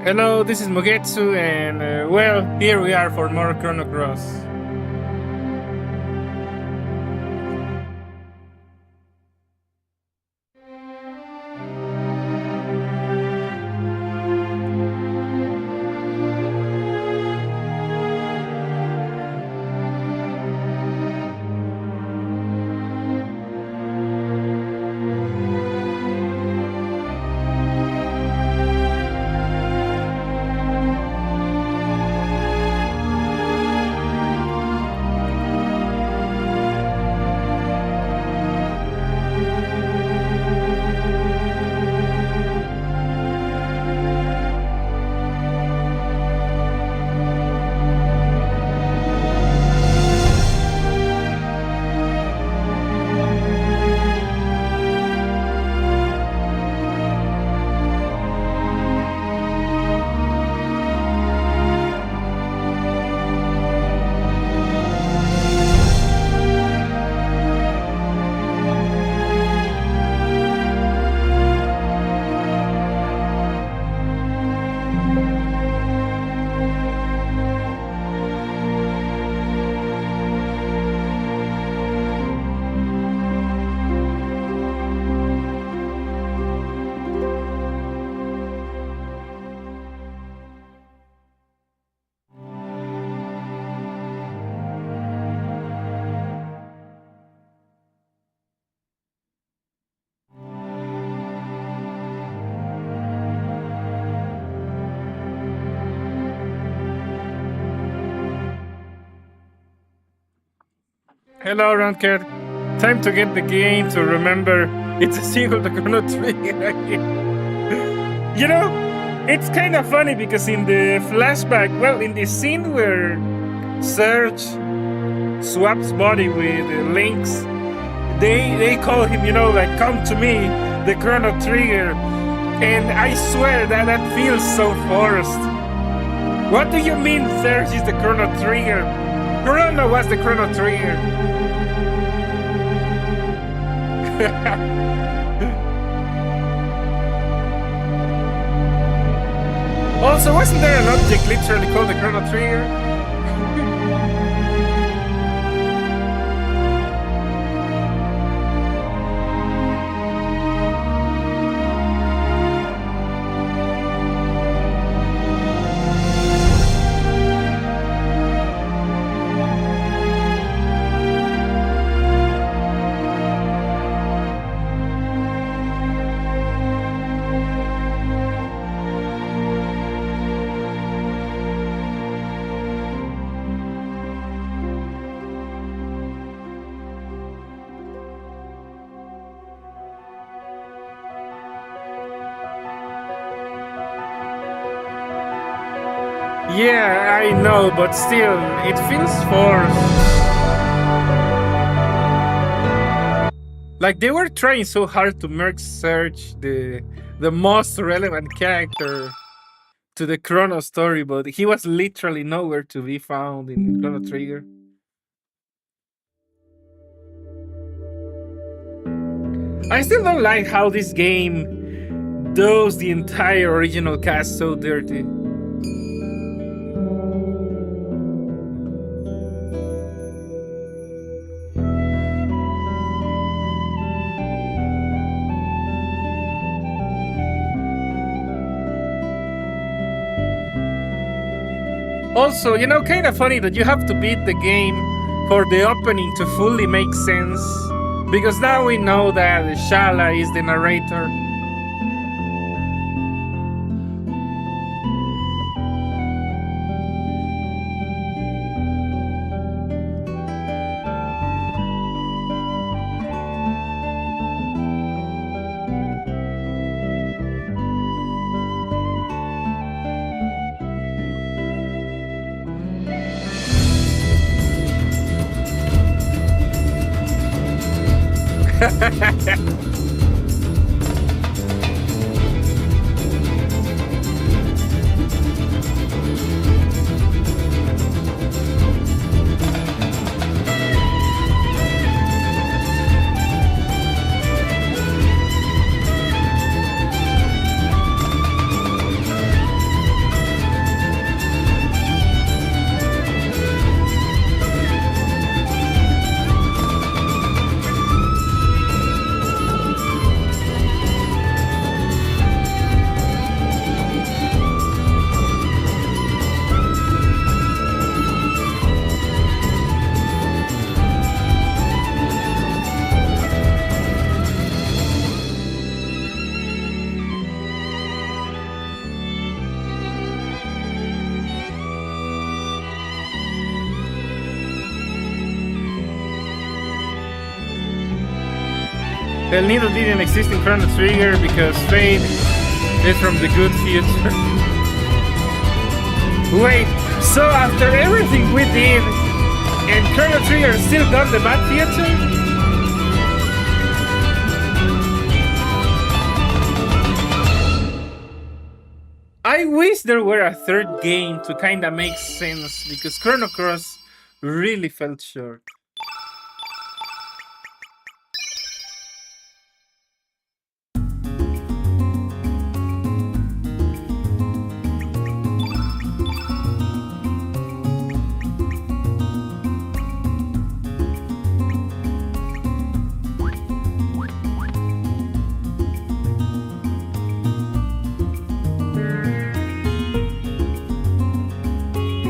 Hello, this is Mugetsu, and well, here we are for more Chrono Cross. Hello, Ronker. Time to get the game to remember it's a sequel to Chrono Trigger. You know, it's kind of funny because in the flashback, well, in the scene where Serge swaps body with Link's, they call him, like, come to me, the Chrono Trigger. And I swear that feels so forced. What do you mean Serge is the Chrono Trigger? Chrono was the Chrono Trigger. Also, wasn't there an object literally called the Chrono Trigger? Yeah, I know, but still, it feels forced. Like they were trying so hard to make Serge the most relevant character to the Chrono story, but he was literally nowhere to be found in Chrono Trigger. I still don't like how this game does the entire original cast so dirty. Also, kind of funny that you have to beat the game for the opening to fully make sense. Because now we know that Shala is the narrator. El Nido didn't exist in Chrono Trigger because Fate is from the good future. Wait, so after everything we did, and Chrono Trigger still got the bad future? I wish there were a third game to kinda make sense, because Chrono Cross really felt short.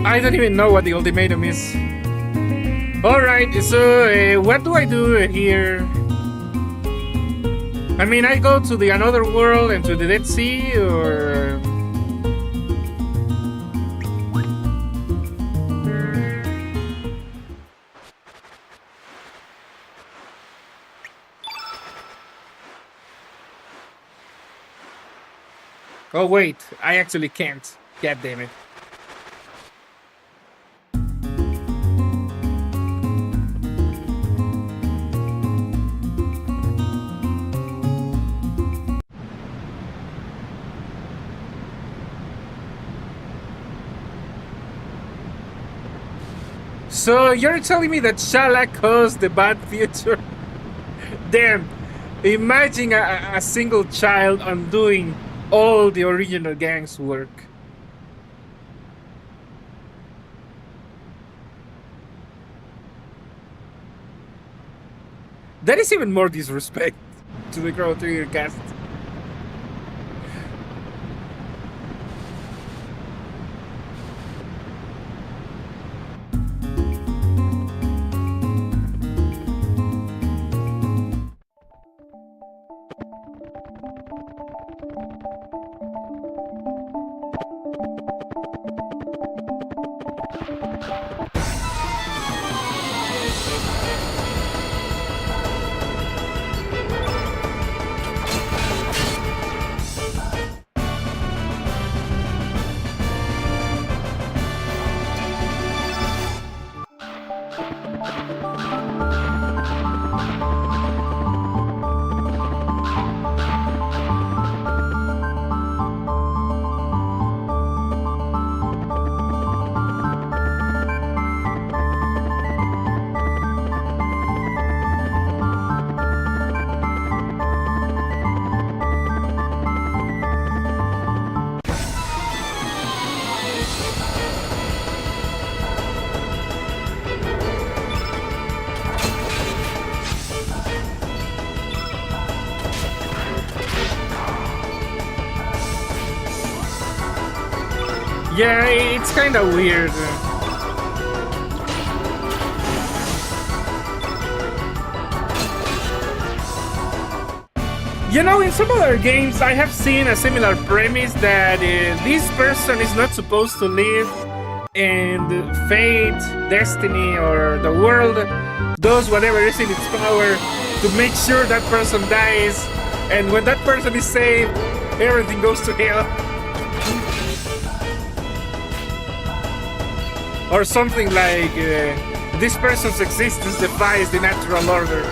I don't even know what the ultimatum is. Alright, so what do I do here? I mean, I go to the another world and to the Dead Sea, or... Oh wait, I actually can't. God damn it. So you're telling me that Shala caused the bad future? Damn, imagine a single child undoing all the original gang's work. That is even more disrespect to the Chrono Trigger cast. Yeah, it's kind of weird. You know, in some other games, I have seen a similar premise that this person is not supposed to live, and fate, destiny, or the world does whatever is in its power to make sure that person dies, and when that person is saved, everything goes to hell. Or something like, this person's existence defies the natural order.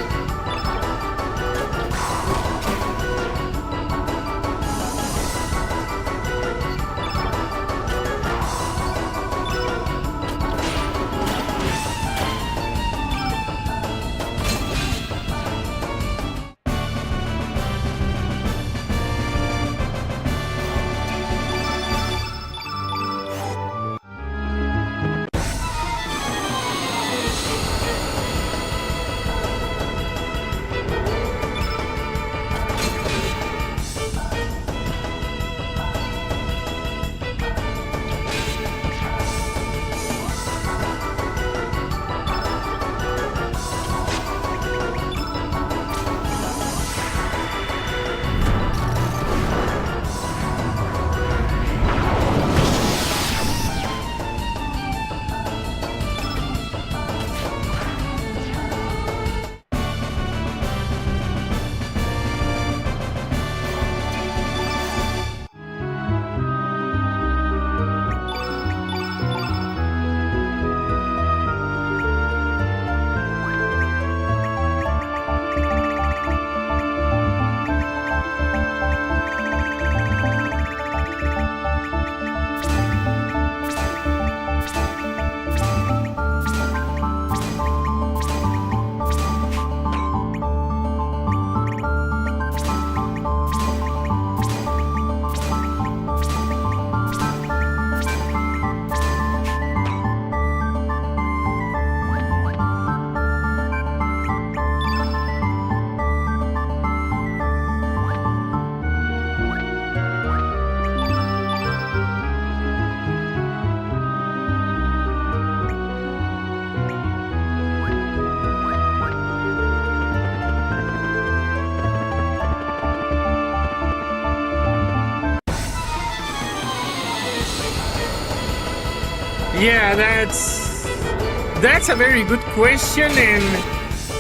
Yeah, that's a very good question, and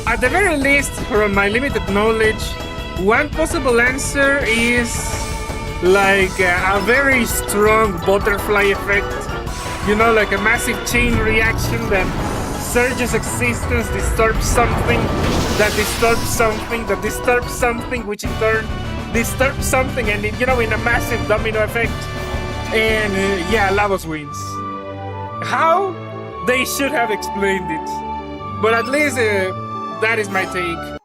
at the very least, from my limited knowledge, one possible answer is like a very strong butterfly effect. You know, like a massive chain reaction that surges existence, disturbs something, that disturbs something, that disturbs something, which in turn disturbs something, and you know, in a massive domino effect. And yeah, Lavos wins. How? They should have explained it. But at least that is my take.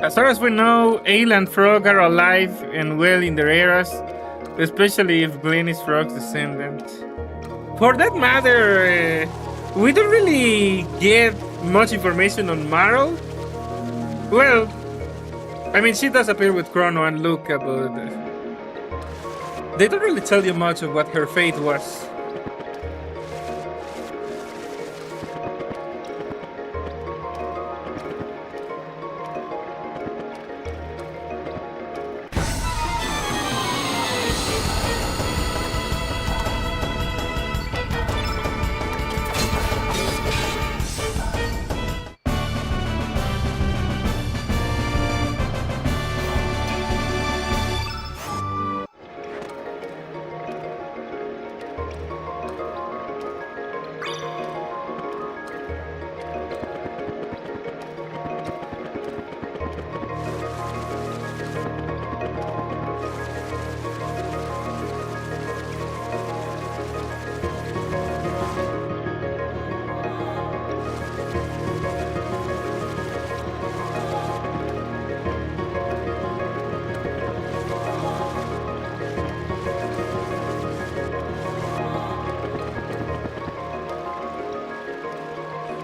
As far as we know, Ale and Frog are alive and well in their eras, especially if Glenn is Frog's descendant. For that matter, we don't really get much information on Marl. Well, I mean, she does appear with Chrono and Luca, but they don't really tell you much of what her fate was.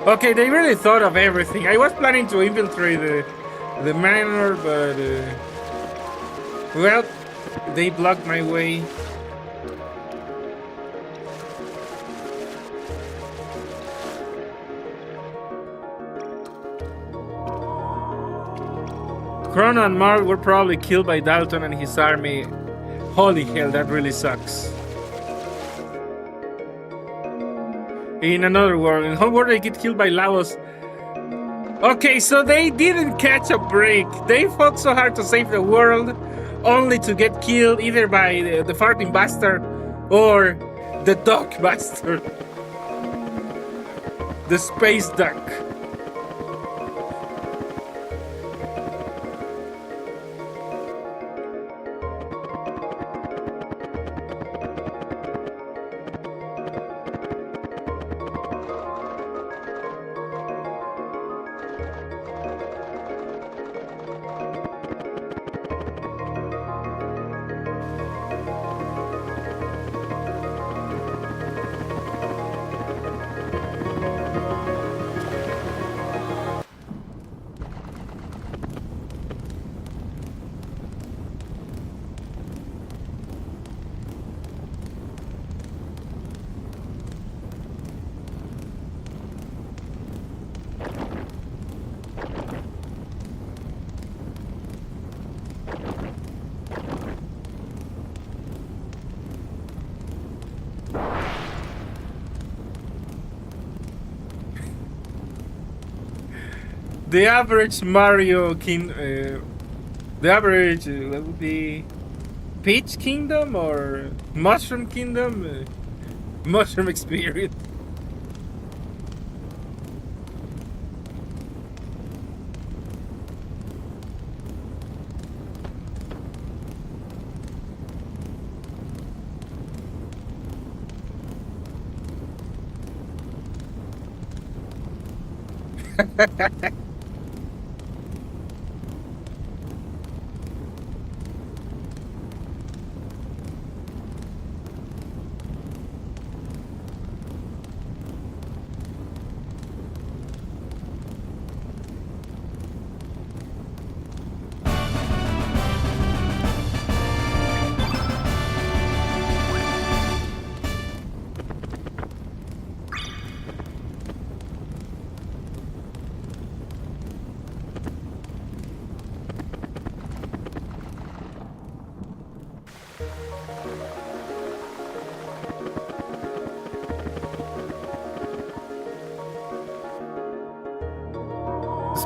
Okay, they really thought of everything. I was planning to infiltrate the manor, but well, they blocked my way. Chrono and Mark were probably killed by Dalton and his army. Holy hell, that really sucks. In another world, in Homeworld they get killed by Lavos. Okay, so they didn't catch a break. They fought so hard to save the world, only to get killed either by the farting bastard or the duck bastard. The space duck. The average Mario the average that would be Peach Kingdom or Mushroom Kingdom, Mushroom Experience.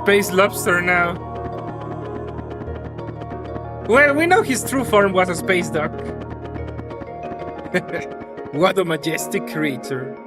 Space lobster now. Well, we know his true form was a space duck. What a majestic creature.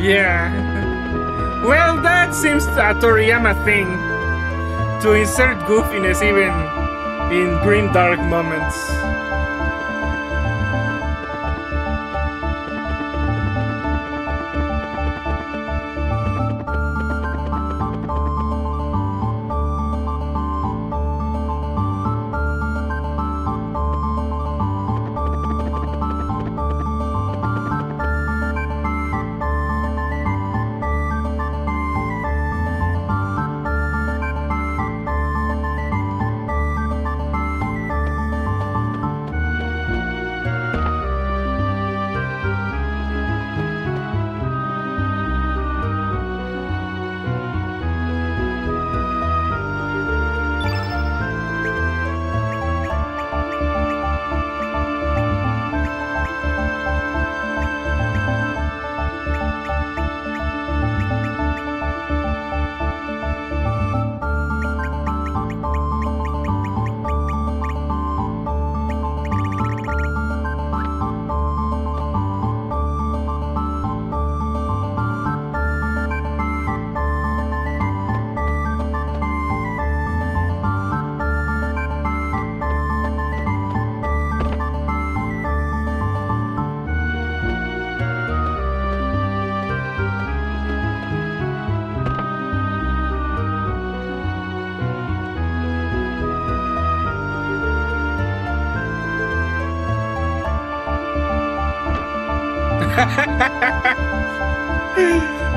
Yeah. Well, that seems a Toriyama thing. To insert goofiness even in grim dark moments.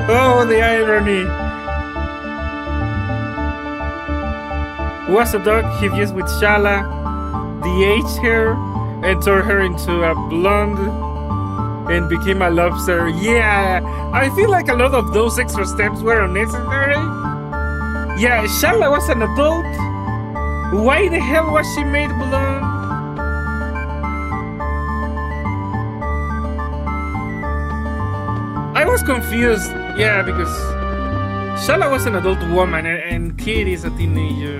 Oh, the irony. Was a dog he used with Shala, de-aged her, and turned her into a blonde, and became a lobster. Yeah, I feel like a lot of those extra steps were unnecessary. Yeah, Shala was an adult. Why the hell was she made blonde? I was confused. Yeah, because Shala was an adult woman and Kid is a teenager.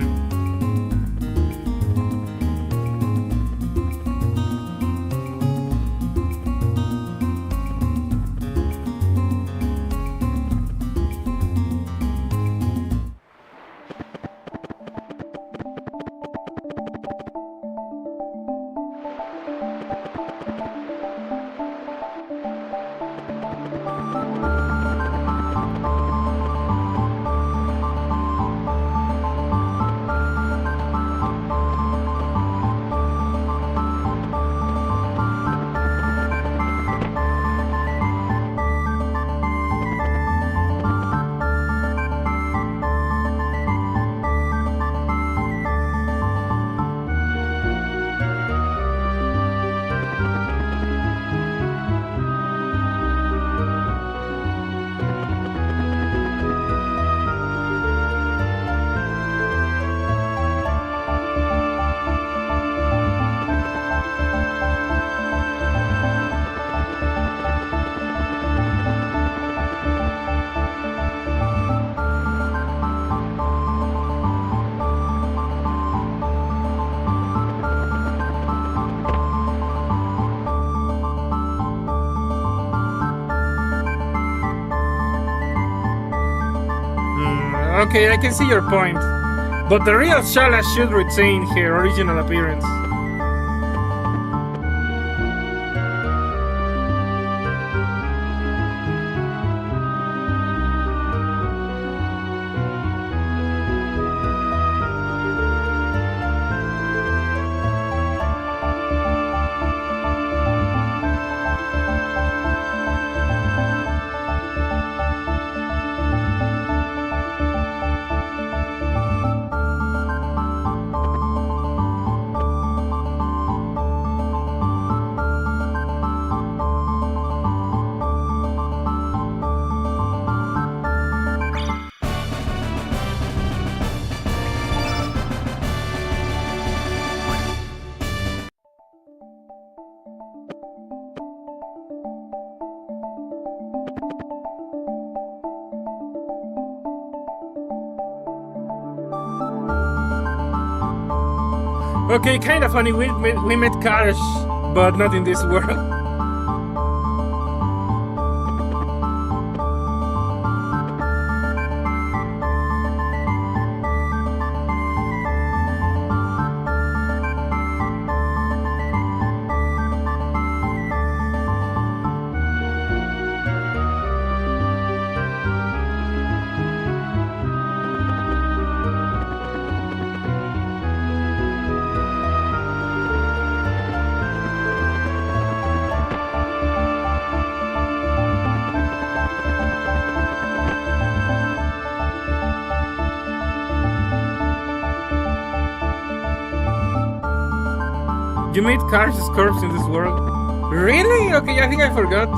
Okay, I can see your point. But the real Shala should retain her original appearance. Okay, kind of funny. We met Karsh, but not in this world. You made Karsh's corpse in this world? Really? Okay, I think I forgot.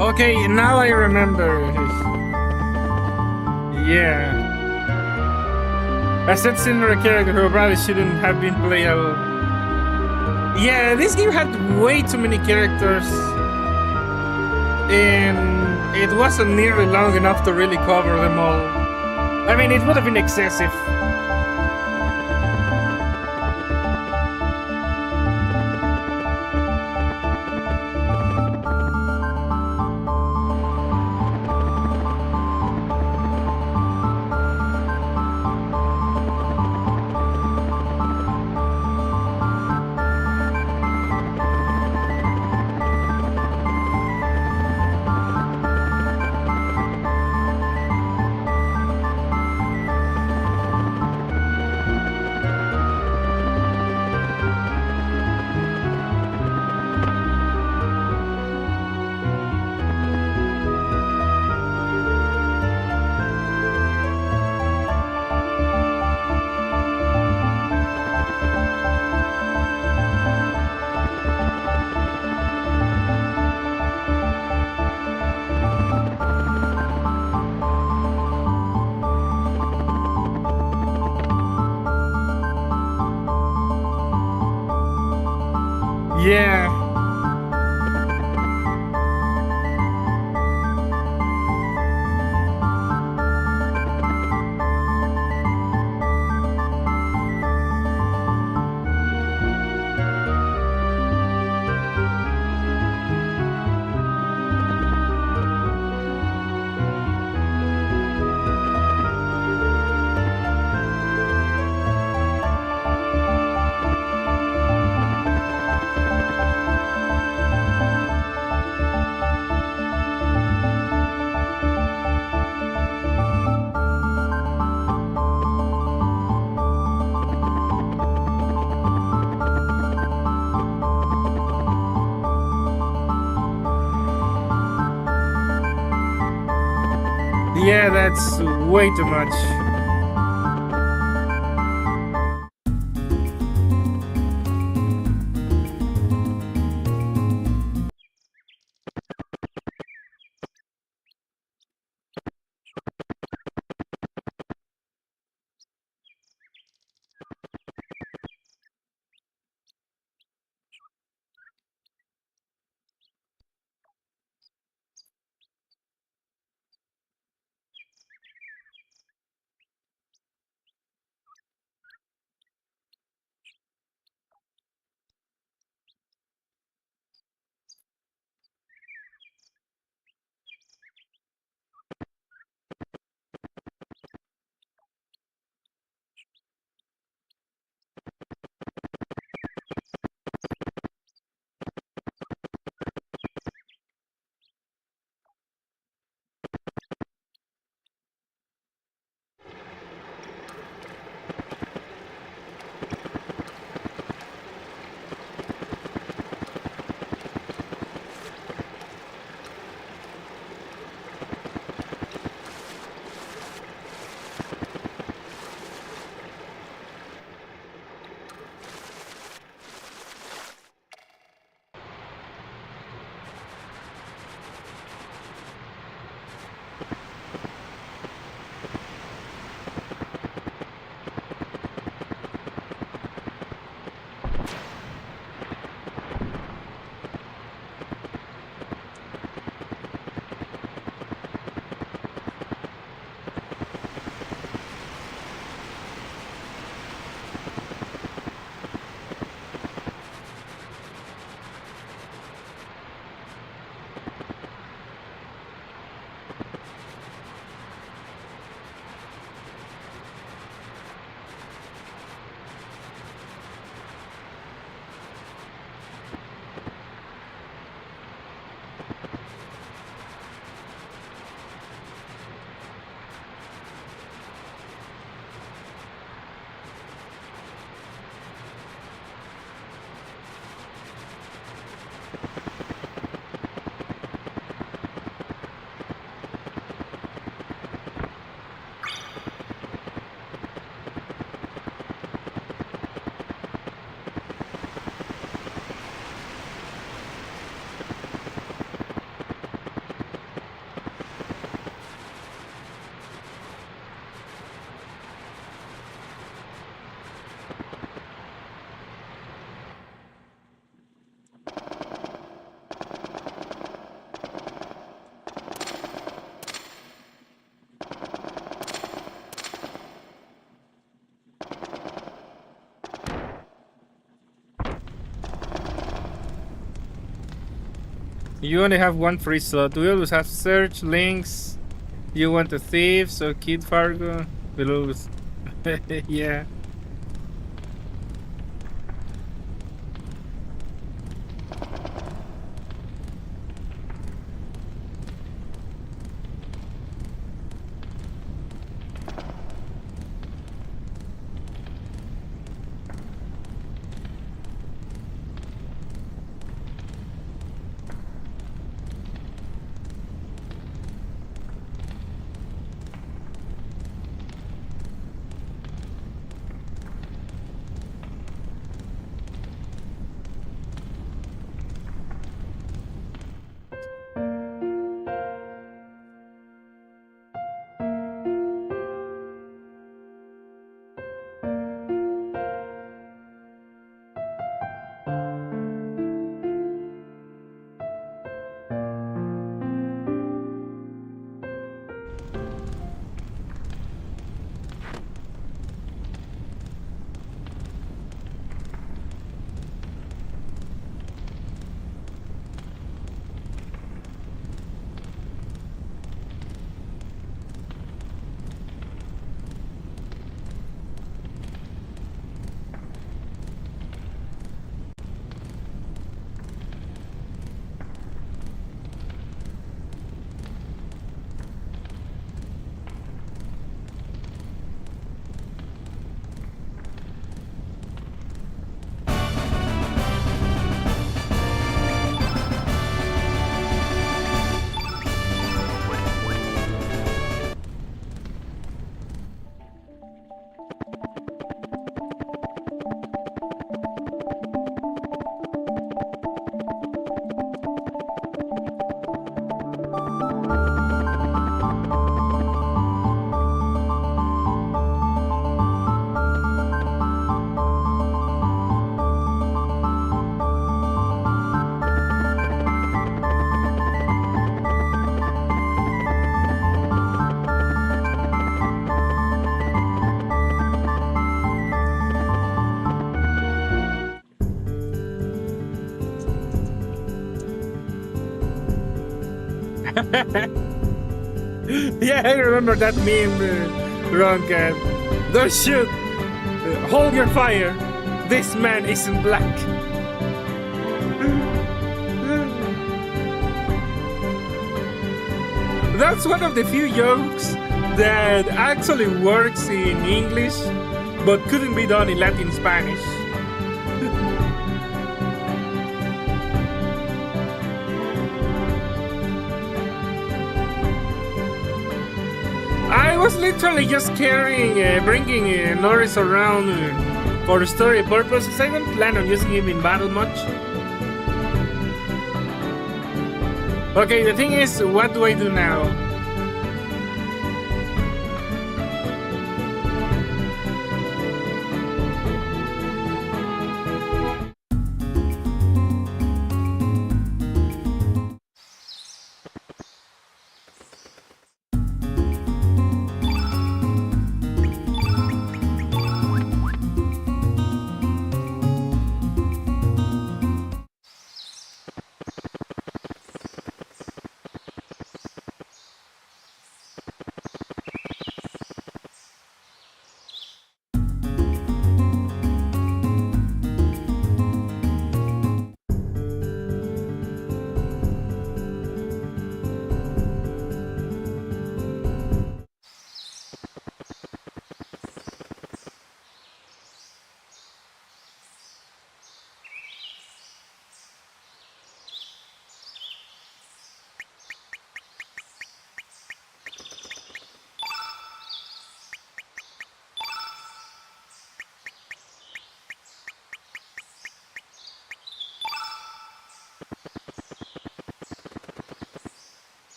Okay, now I remember. Yeah. A set similar character who probably shouldn't have been playable. Yeah, this game had way too many characters. And it wasn't nearly long enough to really cover them all. I mean, it would have been excessive. Yeah. Yeah, that's way too much. You only have one free slot. We always have search, links. You want the thieves or Kid Fargo? We'll always. Yeah. Yeah, I remember that meme, Wrong Cat. Don't shoot! Hold your fire! This man isn't black! That's one of the few jokes that actually works in English, but couldn't be done in Latin Spanish. I was literally just bringing Norris around for story purposes. I don't plan on using him in battle much. Okay, the thing is, what do I do now?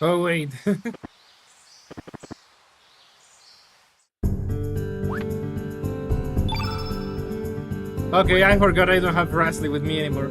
Oh, wait. Okay, I forgot I don't have Rasley with me anymore.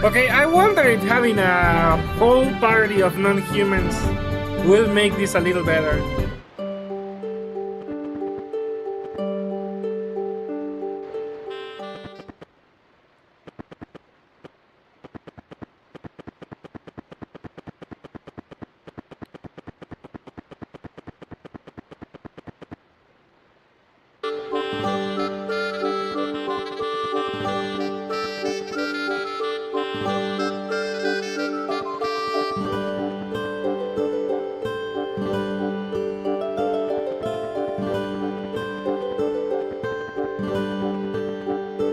Okay, I wonder if having a whole party of non-humans will make this a little better.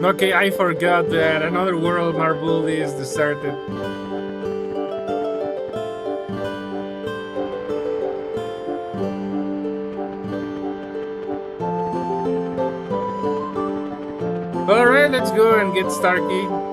Okay, I forgot that another world Marble is deserted. Alright, let's go and get Starkey.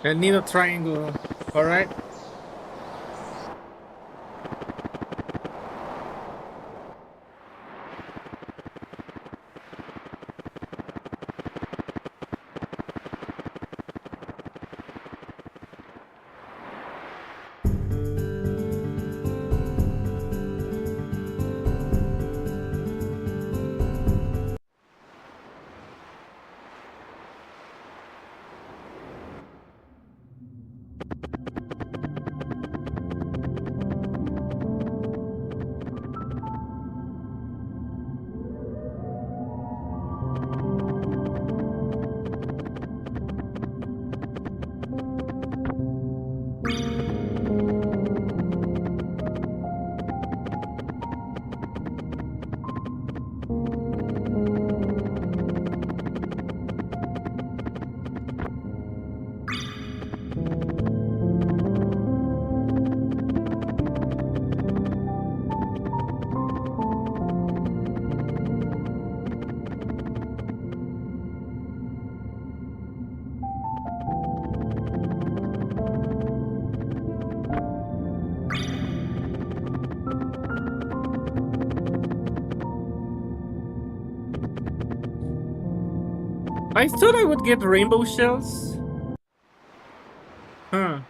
I need a triangle. Alright. I thought I would get rainbow shells. Huh.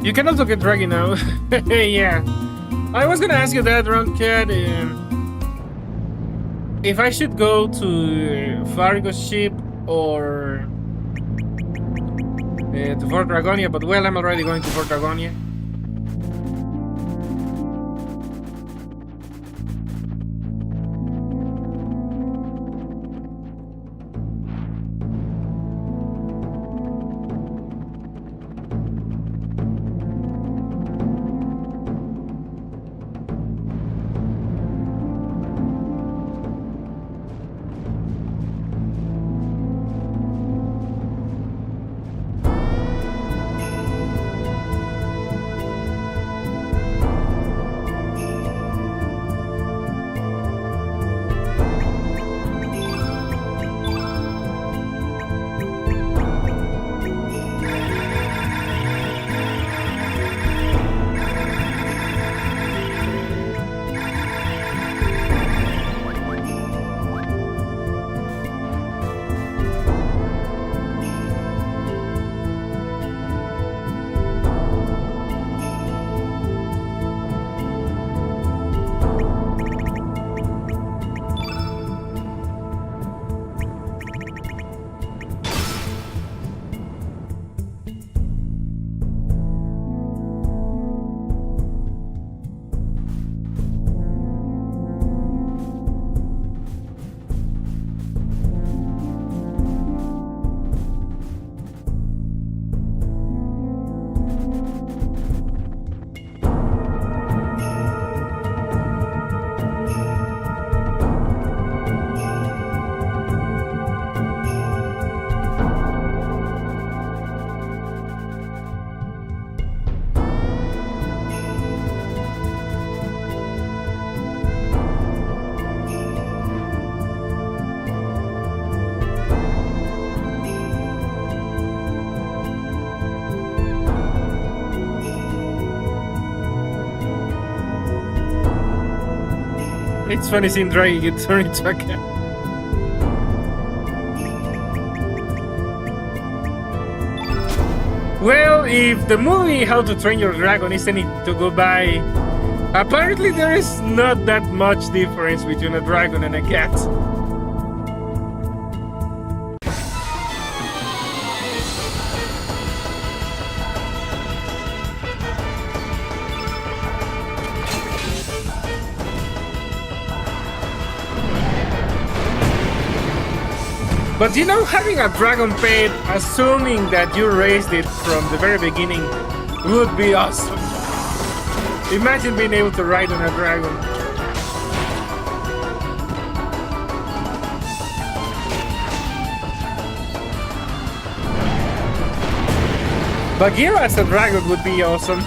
You can also get draggy now. Yeah. I was gonna ask you that, Roncat. If I should go to Fargo's ship or to Fort Dragonia, but well, I'm already going to Fort Dragonia. It's funny seeing Draggy get turned into a cat. Well, if the movie How to Train Your Dragon is anything to go by, apparently there is not that much difference between a dragon and a cat. But you know, having a dragon pet, assuming that you raised it from the very beginning, would be awesome. Imagine being able to ride on a dragon. Bagheera as a dragon would be awesome.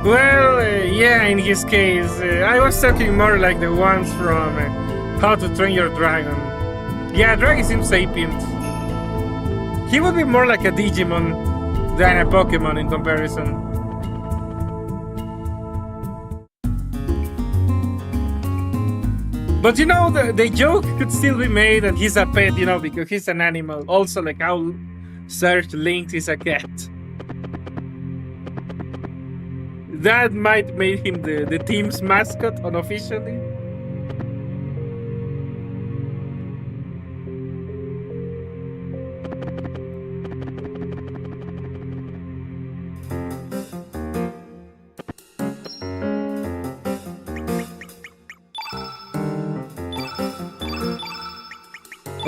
Well, yeah, in his case, I was talking more like the ones from How to Train Your Dragon. Yeah, Draggy seems sapient. He would be more like a Digimon than a Pokemon in comparison. But you know, the joke could still be made that he's a pet, you know, because he's an animal. Also, like how Serge Lynx is a cat. That might make him the team's mascot unofficially.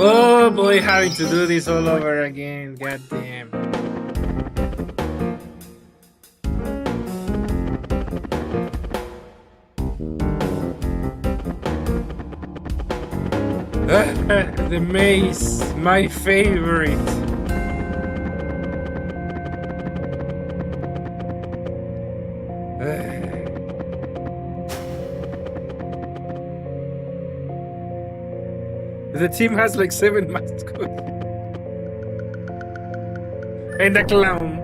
Oh boy, having to do this all over again. God damn. The maze, my favorite. The team has like 7 mascots. And a clown.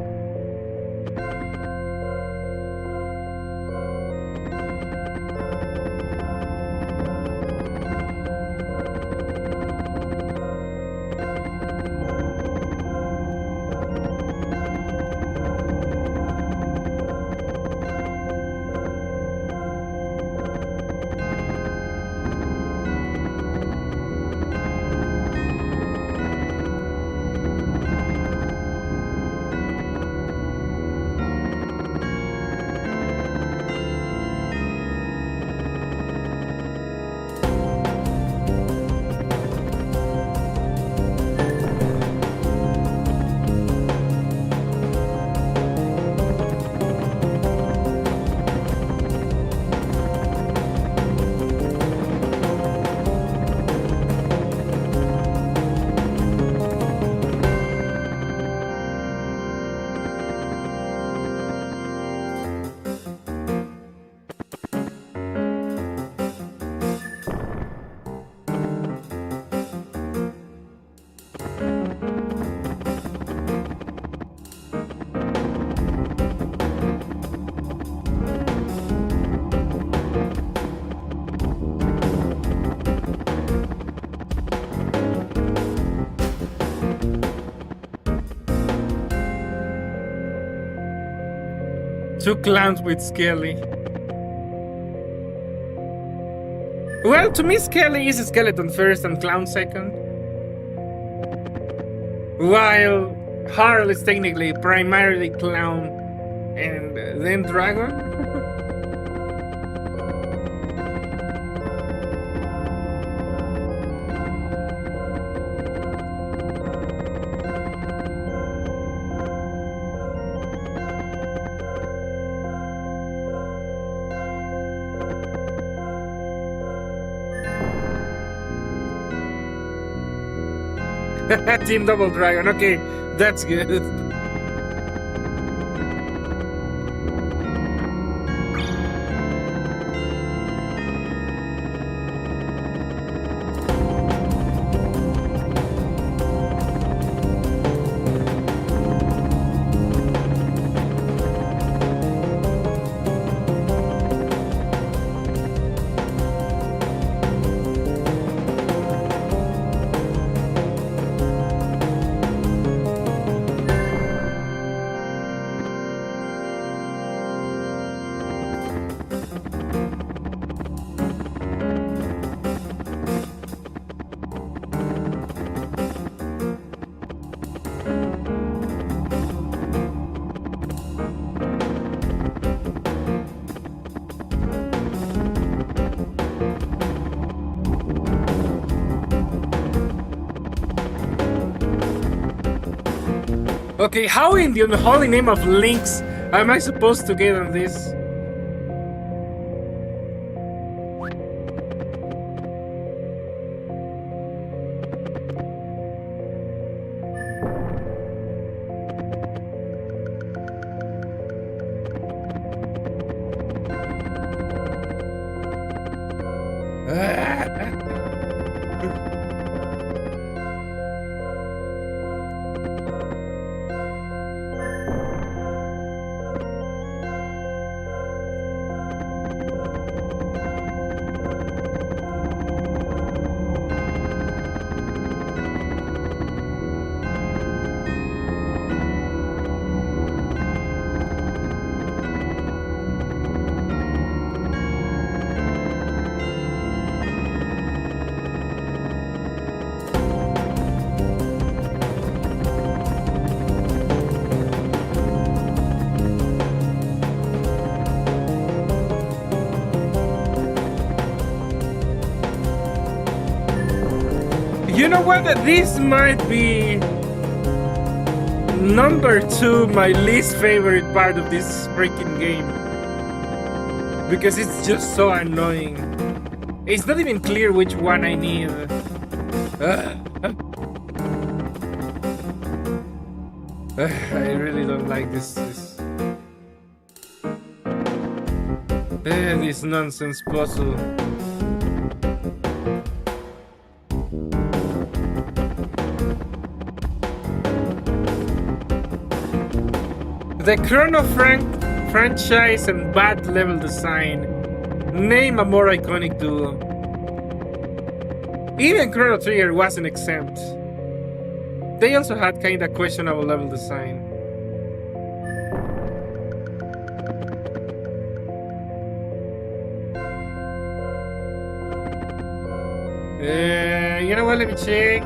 Two clowns with Skelly. Well, to me, Skelly is a skeleton first and clown second. While Harl is technically primarily clown and then dragon. Team Double Dragon, okay, that's good. Okay, how in the unholy name of Lynx am I supposed to get on this? know what? This might be number 2, my least favorite part of this freaking game. Because it's just so annoying. It's not even clear which one I need. I really don't like this nonsense puzzle. The Chrono franchise and bad level design. Name a more iconic duo. Even Chrono Trigger wasn't exempt. They also had kinda questionable level design. You know what? Let me check.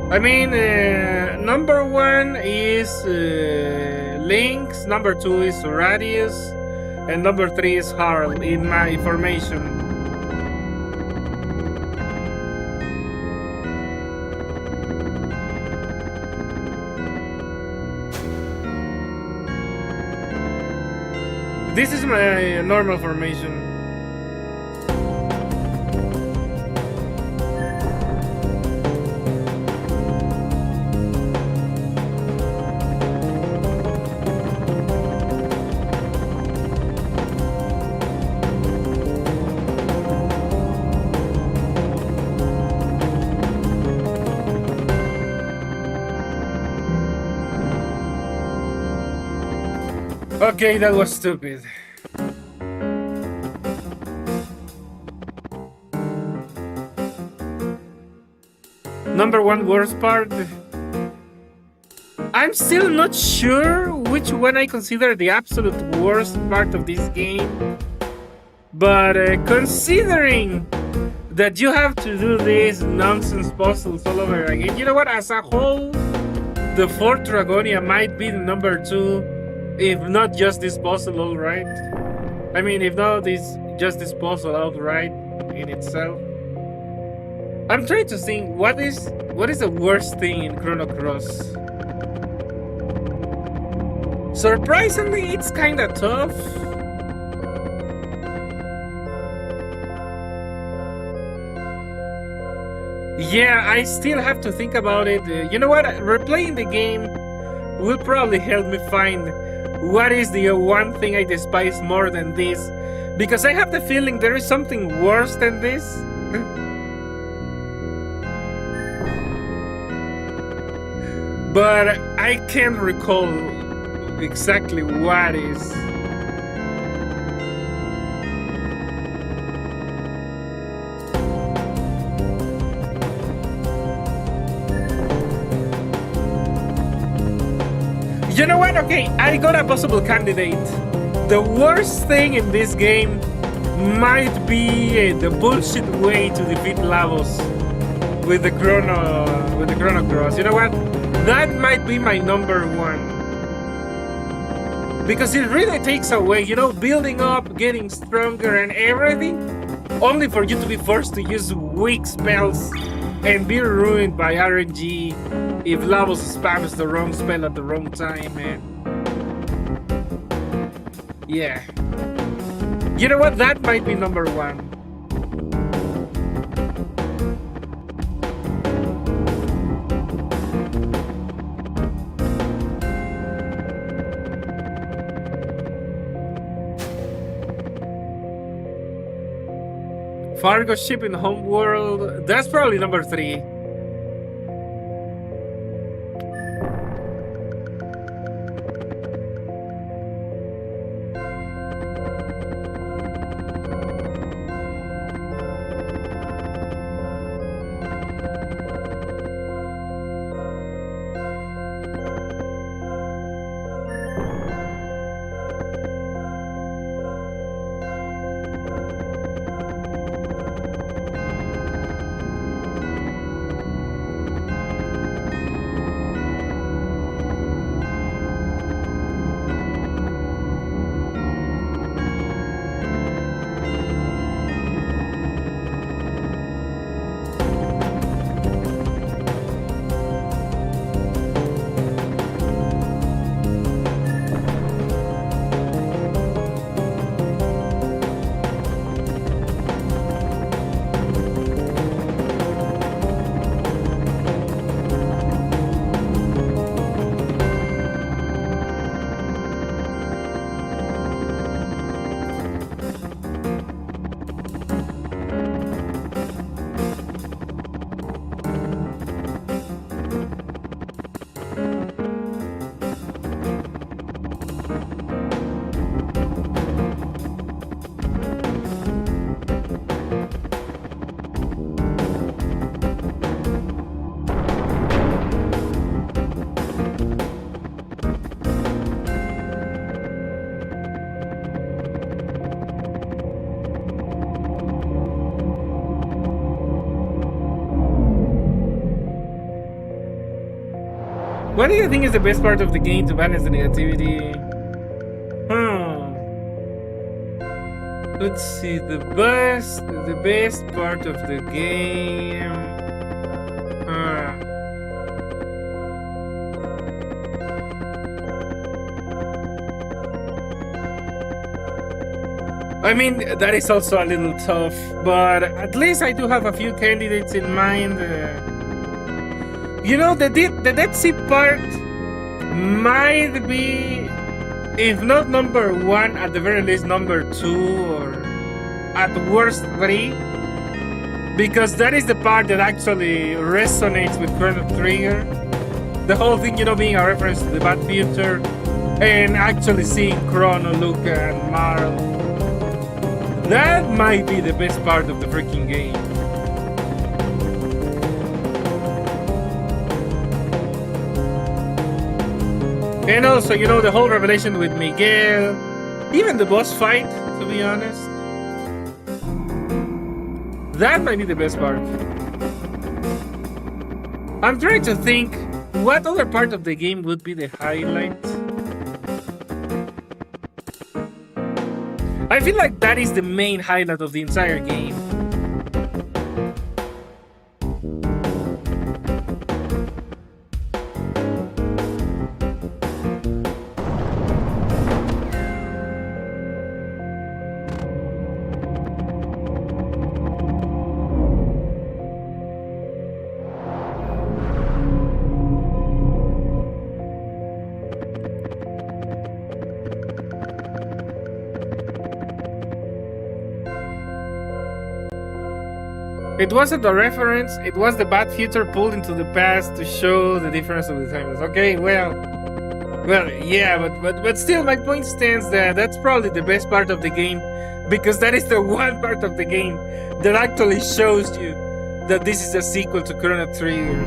I mean, number 1 is Lynx, number 2 is Radius, and number 3 is Harl in my formation. This is my normal formation. Okay, that was stupid. Number 1 worst part. I'm still not sure which one I consider the absolute worst part of this game. But considering that you have to do these nonsense puzzles all over again, you know what? As a whole, the 4th Dragonia might be the number 2. If not just this puzzle, alright. I mean, if not just this puzzle outright in itself. I'm trying to think what is the worst thing in Chrono Cross. Surprisingly, it's kinda tough. Yeah, I still have to think about it. You know what? Replaying the game will probably help me find what is the one thing I despise more than this. Because I have the feeling there is something worse than this. But I can't recall exactly what is. You know what? Okay, I got a possible candidate. The worst thing in this game might be the bullshit way to defeat Lavos with the Chrono Cross. You know what? That might be my number 1. Because it really takes away, you know, building up, getting stronger and everything, only for you to be forced to use weak spells and be ruined by RNG if Lavos spams the wrong spell at the wrong time, man. Yeah. You know what? That might be number 1. Fargo ship in Homeworld, that's probably number 3. What do you think is the best part of the game to balance the negativity? Let's see, the best part of the game. I mean, that is also a little tough, but at least I do have a few candidates in mind. You know, the Dead Sea part might be, if not number one, at the very least number two, or at worst three, because that is the part that actually resonates with Chrono Trigger. The whole thing, you know, being a reference to the bad future, and actually seeing Chrono, Luca, and Marl. That might be the best part of the freaking game. And also, you know, the whole revelation with Miguel, even the boss fight, to be honest. That might be the best part. I'm trying to think what other part of the game would be the highlight. I feel like that is the main highlight of the entire game. It wasn't a reference, it was the bad future pulled into the past to show the difference of the timelines. Okay, well, yeah, but still, my point stands that that's probably the best part of the game, because that is the one part of the game that actually shows you that this is a sequel to Chrono Trigger.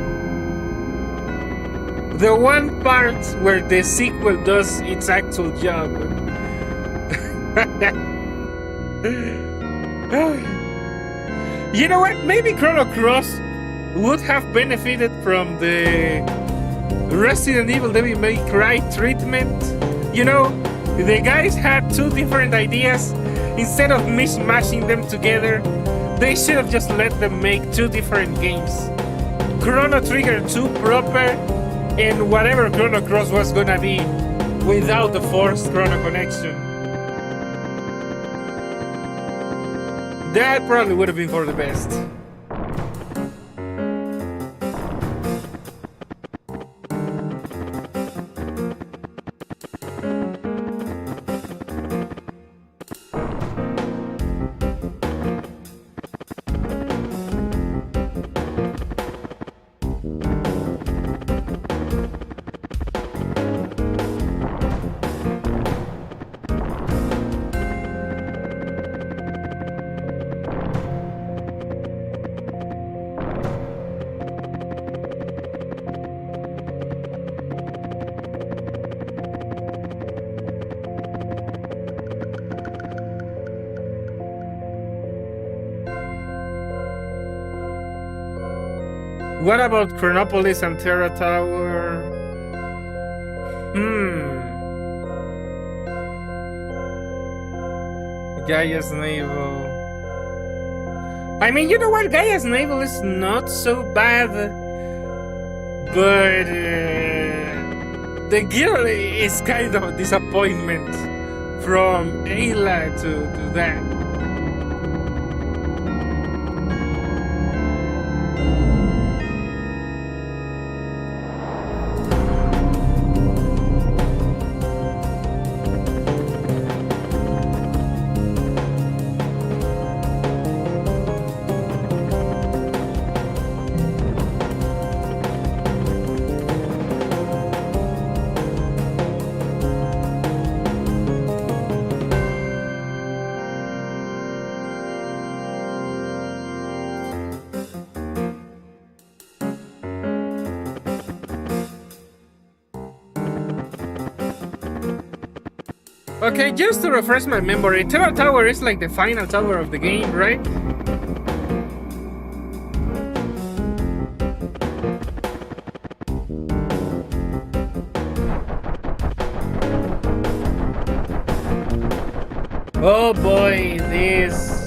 The one part where the sequel does its actual job. You know what? Maybe Chrono Cross would have benefited from the Resident Evil Devil May Cry treatment. You know, the guys had two different ideas. Instead of mishmashing them together, they should have just let them make two different games. Chrono Trigger 2 proper, and whatever Chrono Cross was gonna be without the forced Chrono connection. That probably would have been for the best. What about Chronopolis and Terra Tower? Gaia's Navel. I mean, you know what? Gaia's Navel is not so bad. But the gear is kind of a disappointment from Ayla to that. Okay, just to refresh my memory, Terra Tower is like the final tower of the game, right? Oh boy, this.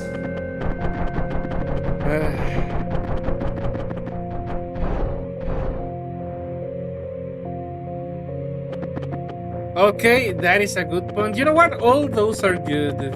Okay, that is a good point. You know what? All those are good.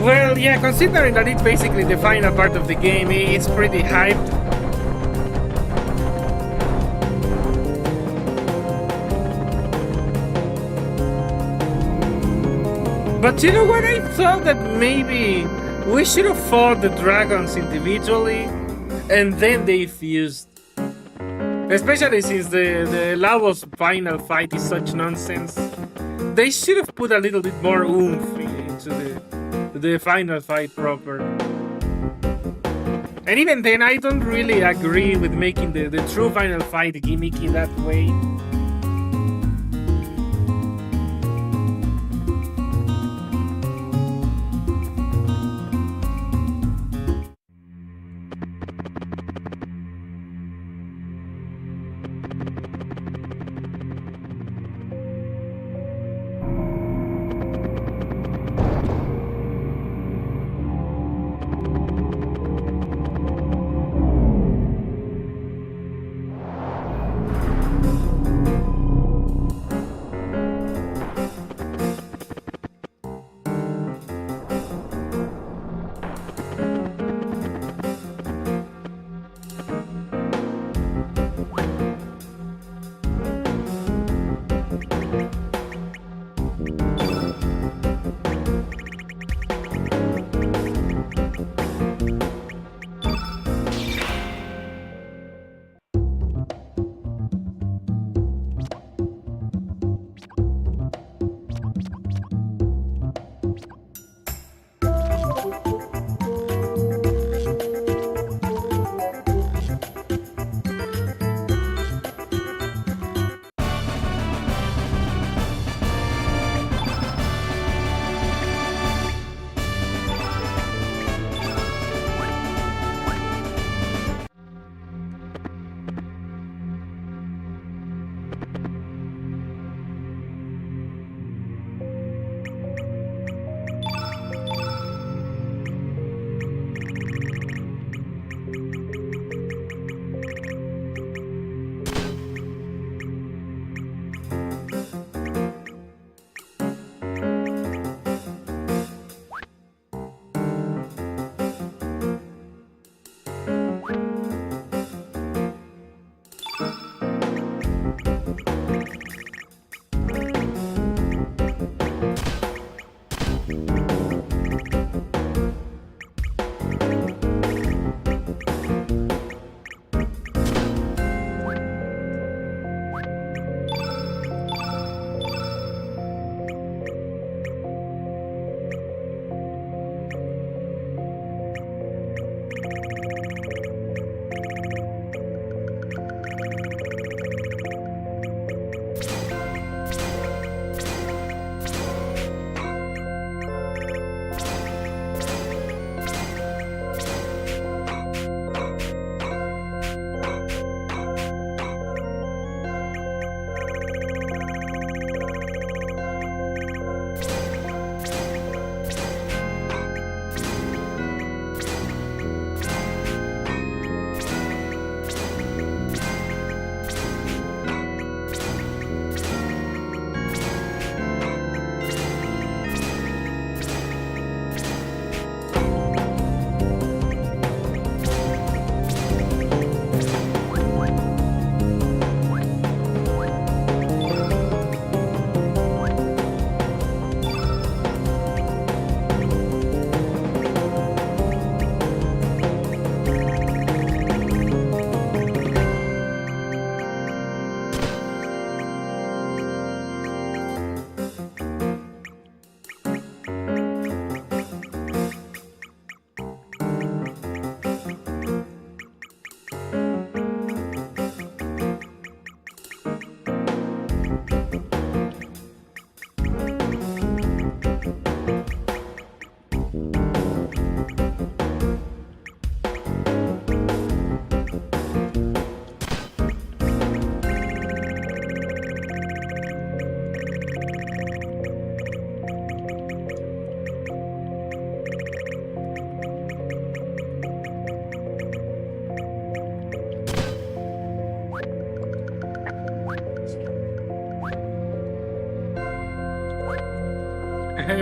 Well, yeah, considering that it's basically the final part of the game, it's pretty hyped. But you know what? I thought that maybe we should have fought the dragons individually and then they fused. Especially since the Lavos final fight is such nonsense. They should have put a little bit more oomph into the final fight proper. And even then, I don't really agree with making the true final fight gimmicky that way.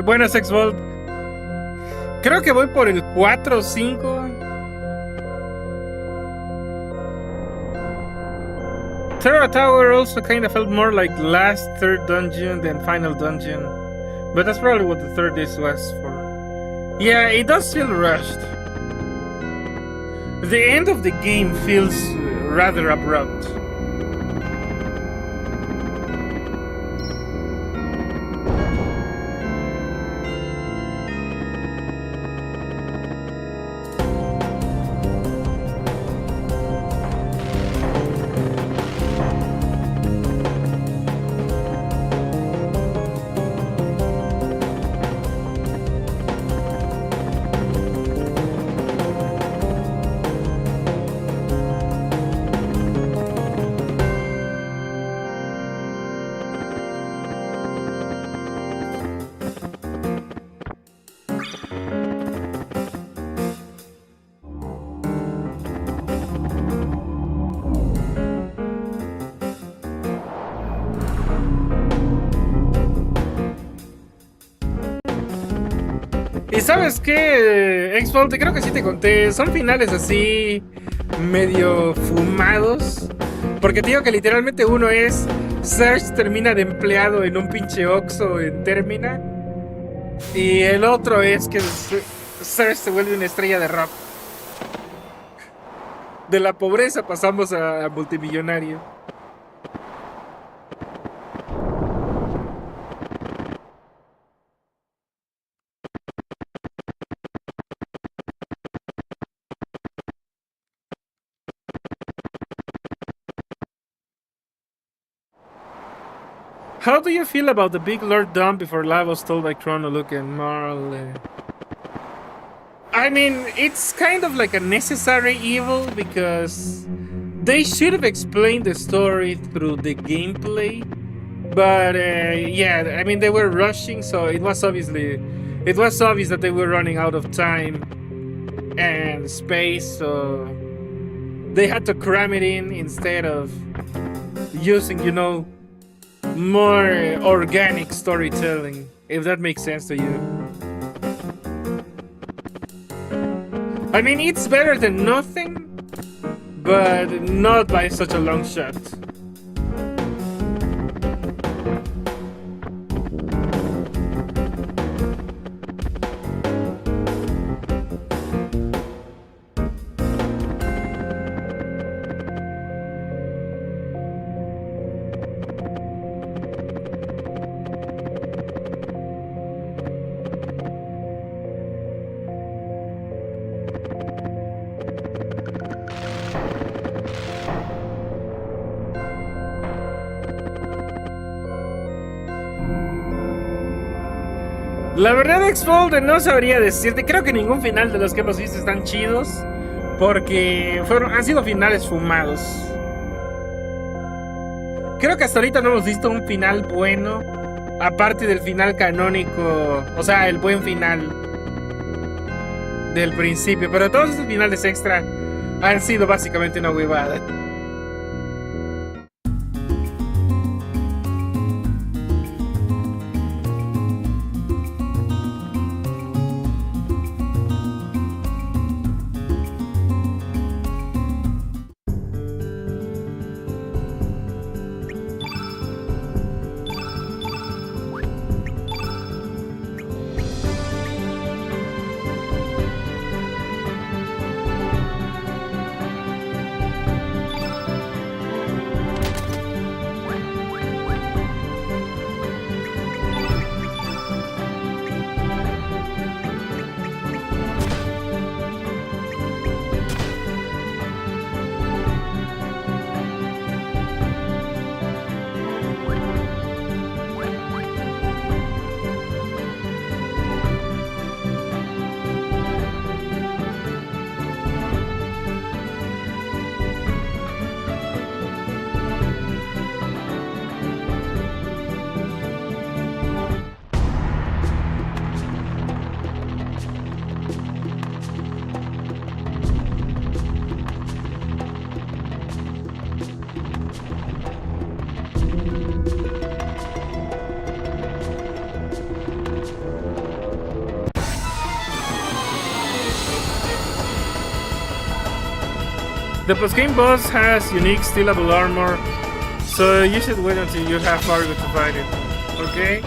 Buenas, X-Volt. Creo que voy por el 4 o 5. Terra Tower also kind of felt more like last third dungeon than final dungeon. But that's probably what the third is was for. Yeah, it does feel rushed. The end of the game feels rather abrupt. Y sabes qué, X-Fault, creo que sí te conté, son finales así medio fumados. Porque te digo que literalmente uno es Serge termina de empleado en un pinche Oxxo en Termina. Y el otro es que Serge se vuelve una estrella de rap. De la pobreza pasamos a multimillonario. How do you feel about the big Lord Dump before Lava was told by Chrono, Luke, and Marl? I mean, it's kind of like a necessary evil because they should have explained the story through the gameplay. But yeah, I mean, they were rushing, so it was obvious that they were running out of time and space, so they had to cram it in instead of using, more organic storytelling, if that makes sense to you. I mean, it's better than nothing, but not by such a long shot. La verdad, X-Fold, no sabría decirte. Creo que ningún final de los que hemos visto están chidos, porque han sido finales fumados. Creo que hasta ahorita no hemos visto un final bueno, aparte del final canónico, o sea, el buen final del principio. Pero todos estos finales extra han sido básicamente una huevada. The post-game boss has unique stealable armor, so you should wait until you have Fargo to fight it. Okay?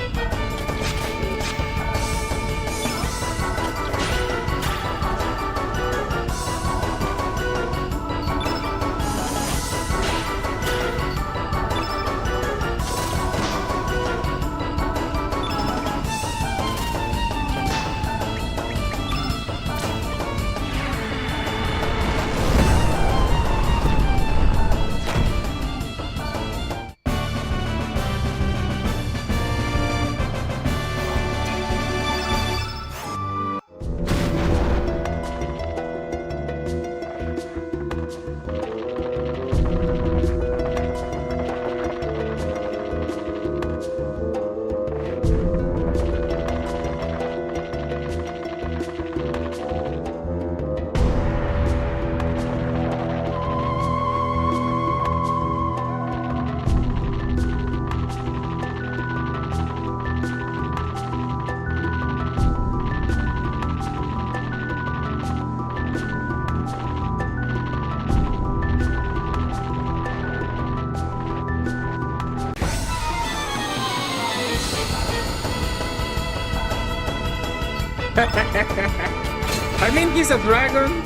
I mean, he's a dragon.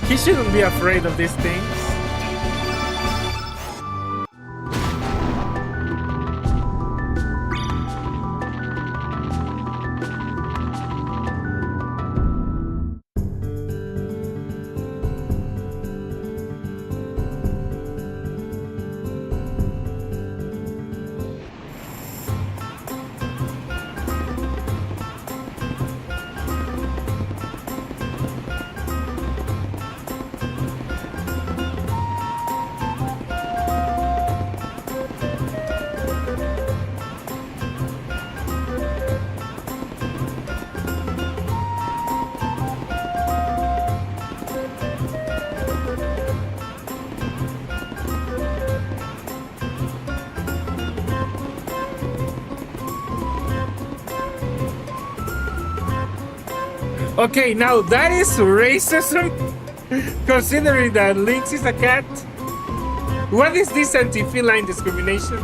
He shouldn't be afraid of these things. Okay, now that is racism, considering that Lynx is a cat. What is this anti-feline discrimination?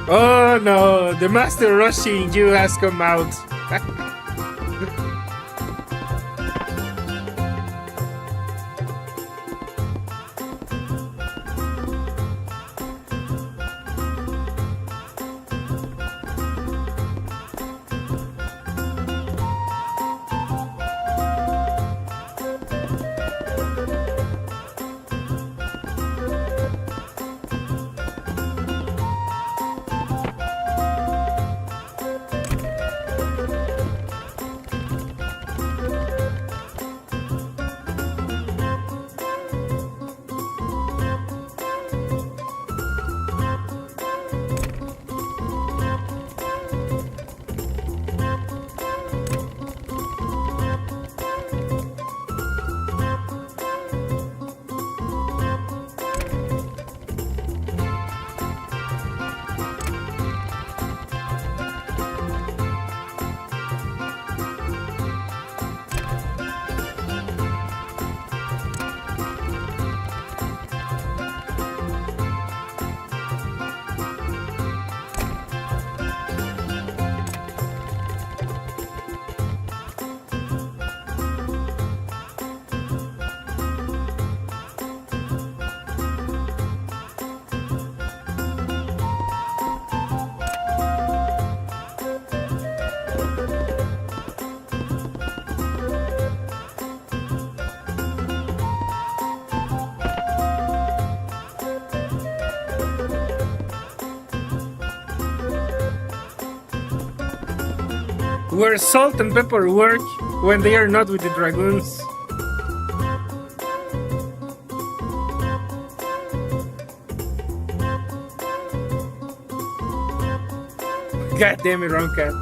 Oh no, the master Roshi in you has come out. Where salt and pepper work when they are not with the dragoons. God damn it, wrong cat.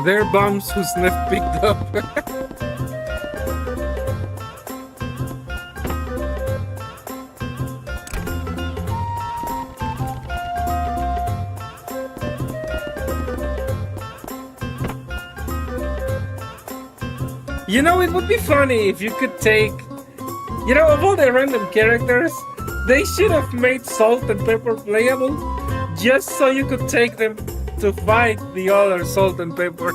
They're bombs whose Neff picked up. You know, it would be funny if you could take... You know, of all the random characters, they should have made Salt and Pepper playable just so you could take them to fight the other Salt and Pepper.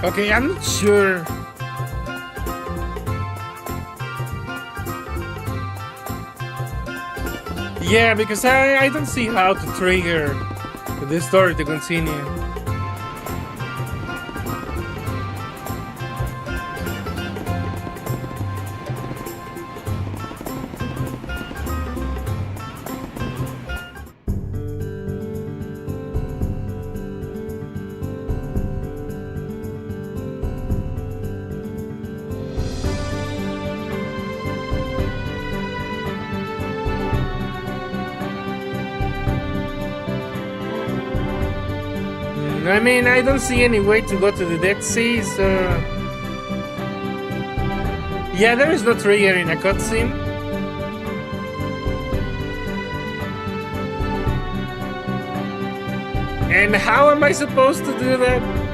Okay, I'm not sure. Yeah, because I don't see how to trigger this story to continue. I mean, I don't see any way to go to the Dead Sea, so... Yeah, there is no trigger in a cutscene. And how am I supposed to do that?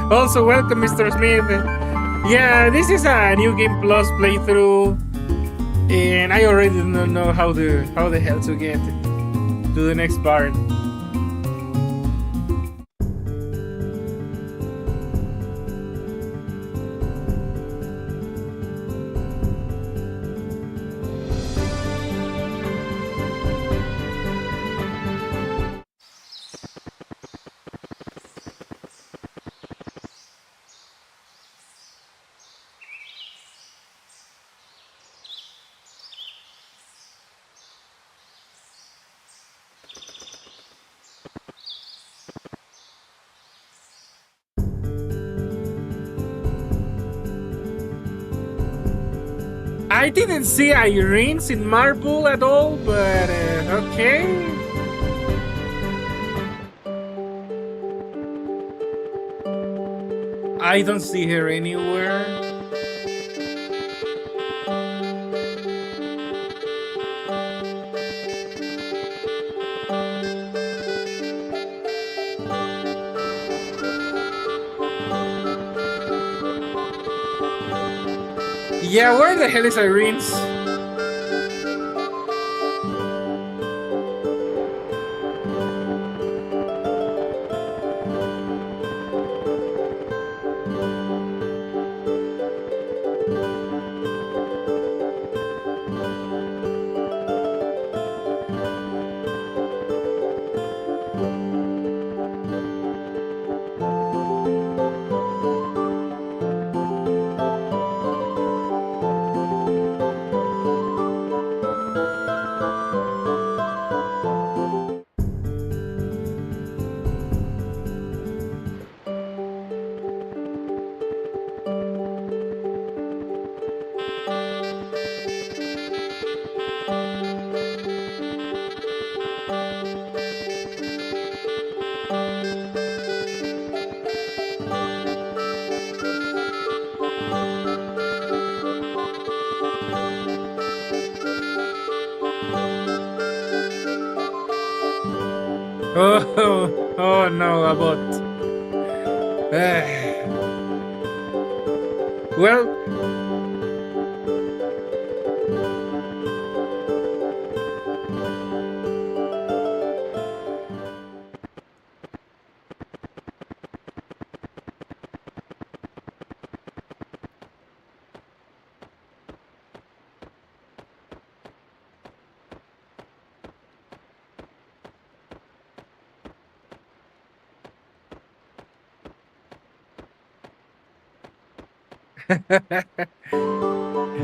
Also, welcome, Mr. Smith. Yeah, this is a new game plus playthrough, and I already don't know how the hell to get to the next part. I didn't see Irene's in Marble at all, but okay. I don't see her anywhere. Yeah, where the hell is Irene's? Oh no, a bot. Well,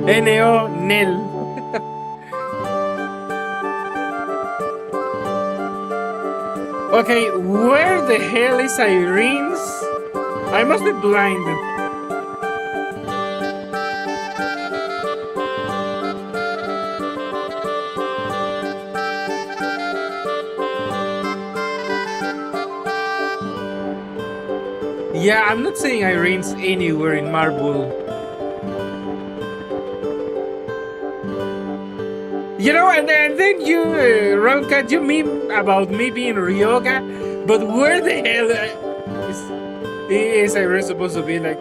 NO Nel. Okay, where the hell is Irene's? I must be blind. Yeah, I'm not saying Irene's anywhere in Marble. You know, and then you, Roundcat, you meme about me being Ryoga, but where the hell is Irene supposed to be? Like,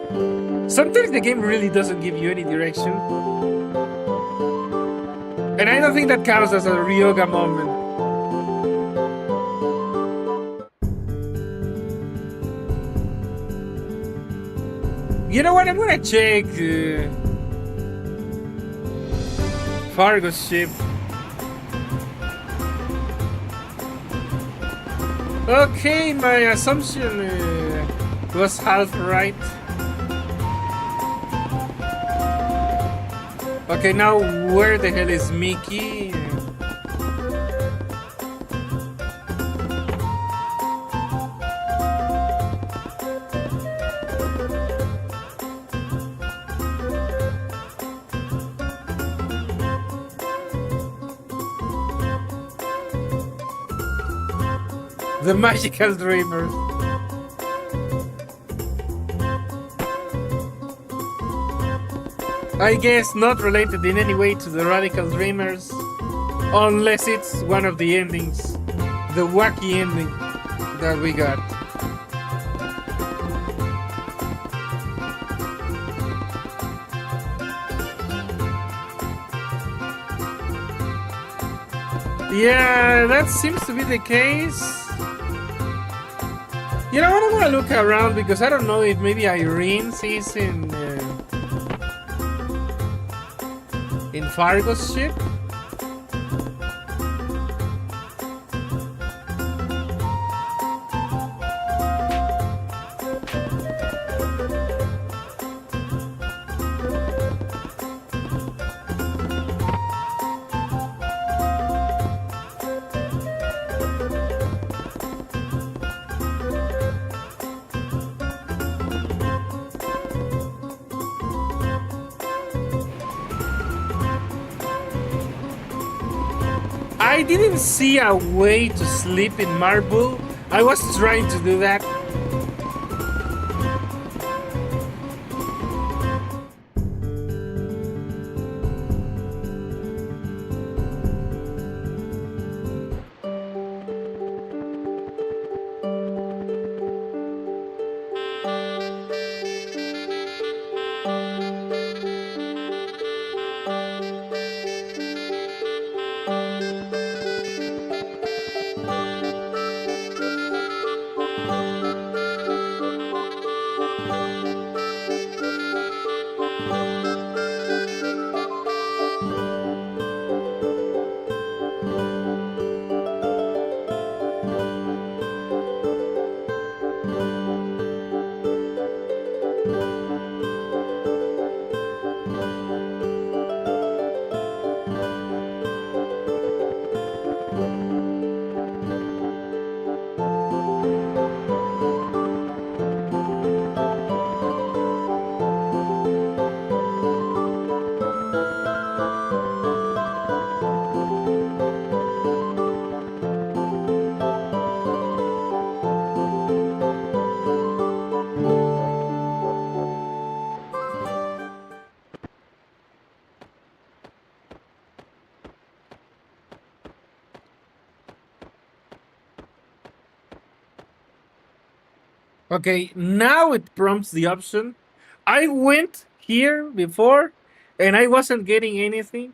sometimes the game really doesn't give you any direction. And I don't think that counts as a Ryoga moment. You know what? I'm gonna check Fargo's ship. Okay, my assumption was half right. Okay, now where the hell is Mickey? The magical dreamers. I guess not related in any way to the radical dreamers, unless it's one of the endings, the wacky ending that we got. Yeah, that seems to be the case. You know what? I'm gonna look around because I don't know if maybe Irene sees in Fargo's ship. I didn't see a way to sleep in Marble. I was trying to do that. Okay, now it prompts the option. I went here before and I wasn't getting anything.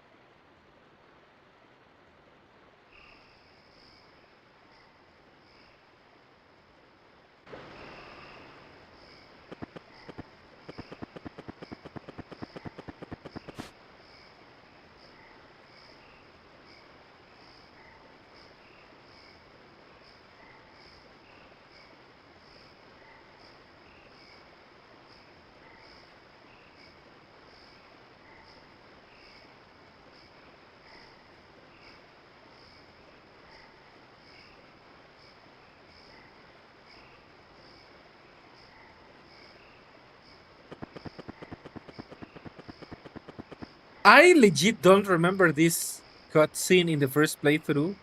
I legit don't remember this cutscene in the first playthrough.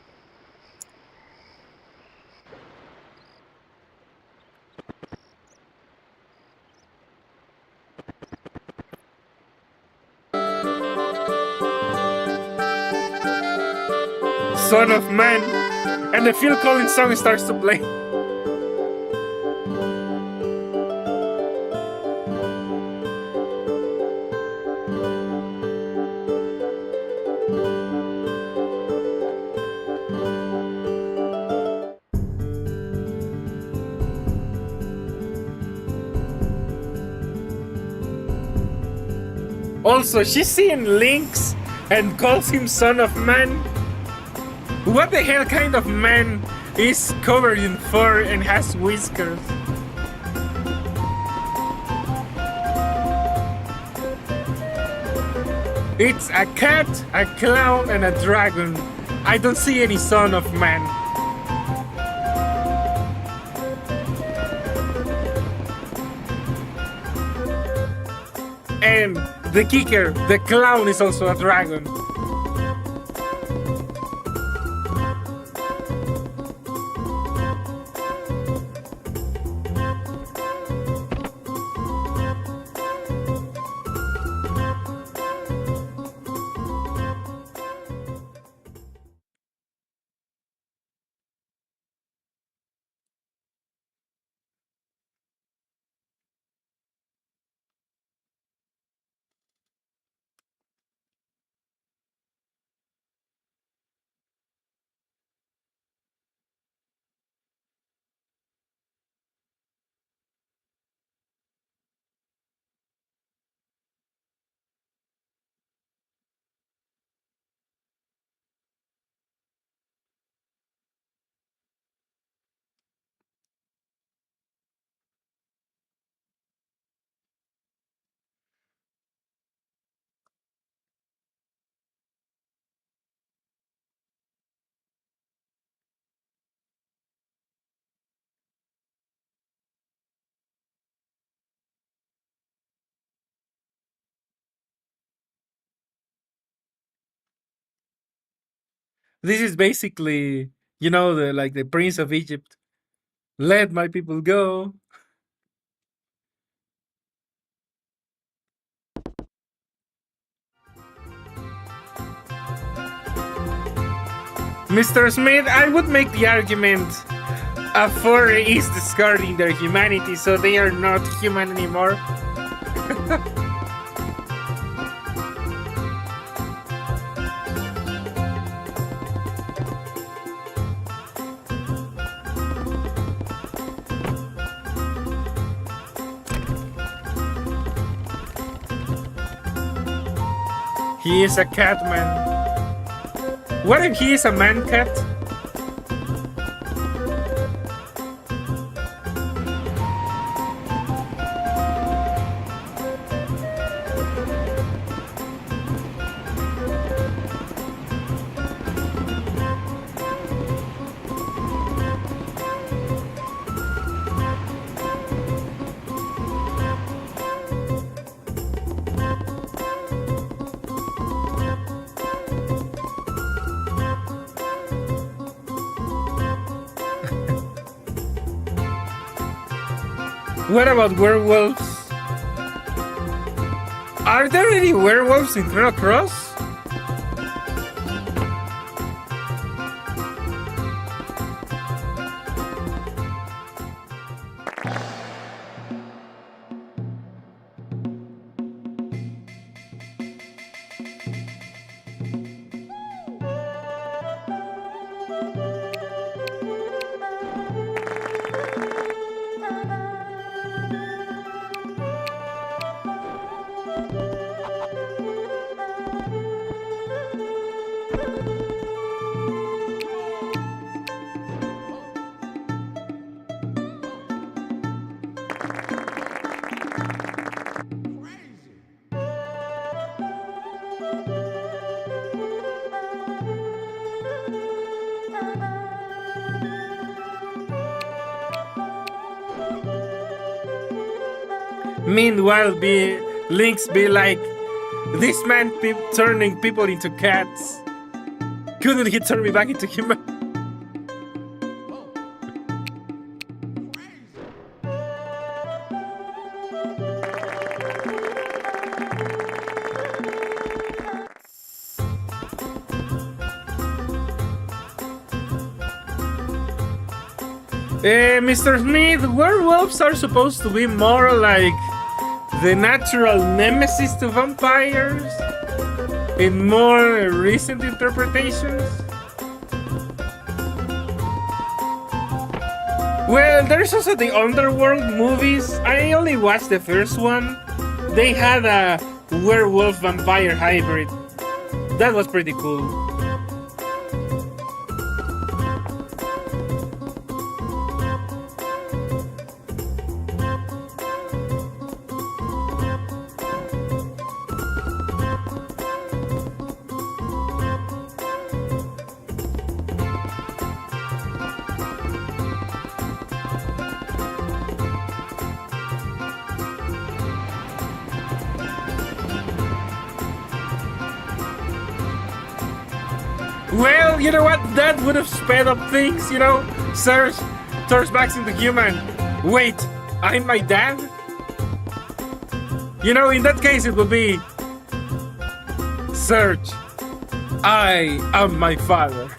son of man, and the Phil Collins song starts to play. Also, she's seeing Lynx and calls him son of man. What the hell kind of man is covered in fur and has whiskers? It's a cat, a clown, and a dragon. I don't see any son of man. And the kicker, the clown is also a dragon. This is basically, you know, the Prince of Egypt. Let my people go. Mr. Smith, I would make the argument a furry is discarding their humanity, so they are not human anymore. He is a cat man. What if he is a man cat? What about werewolves? Are there any werewolves in Chrono Cross? Meanwhile, Lynx be like, this man turning people into cats. Couldn't he turn me back into human? Mr. Smith, werewolves are supposed to be more like the natural nemesis to vampires in more recent interpretations. Well, there's also the Underworld movies. I only watched the first one. They had a werewolf vampire hybrid. That was pretty cool. Well, you know what? That would have sped up things, you know? Surge turns back into human. Wait, I'm my dad? You know, in that case it would be... Surge, I am my father.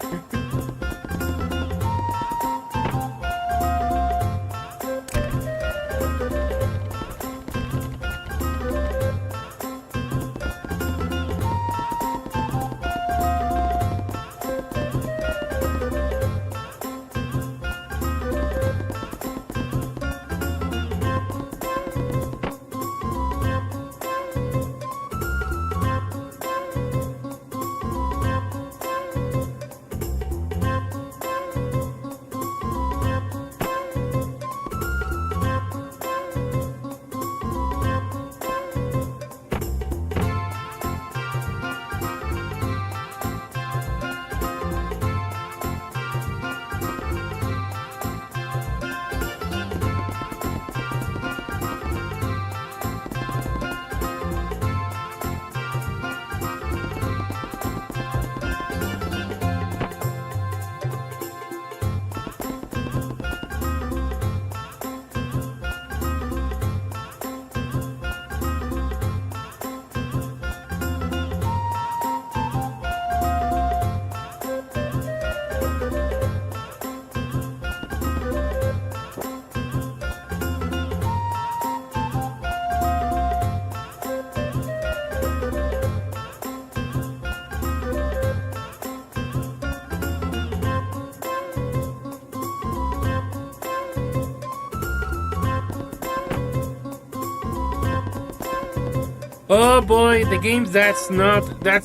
Oh boy, the games that's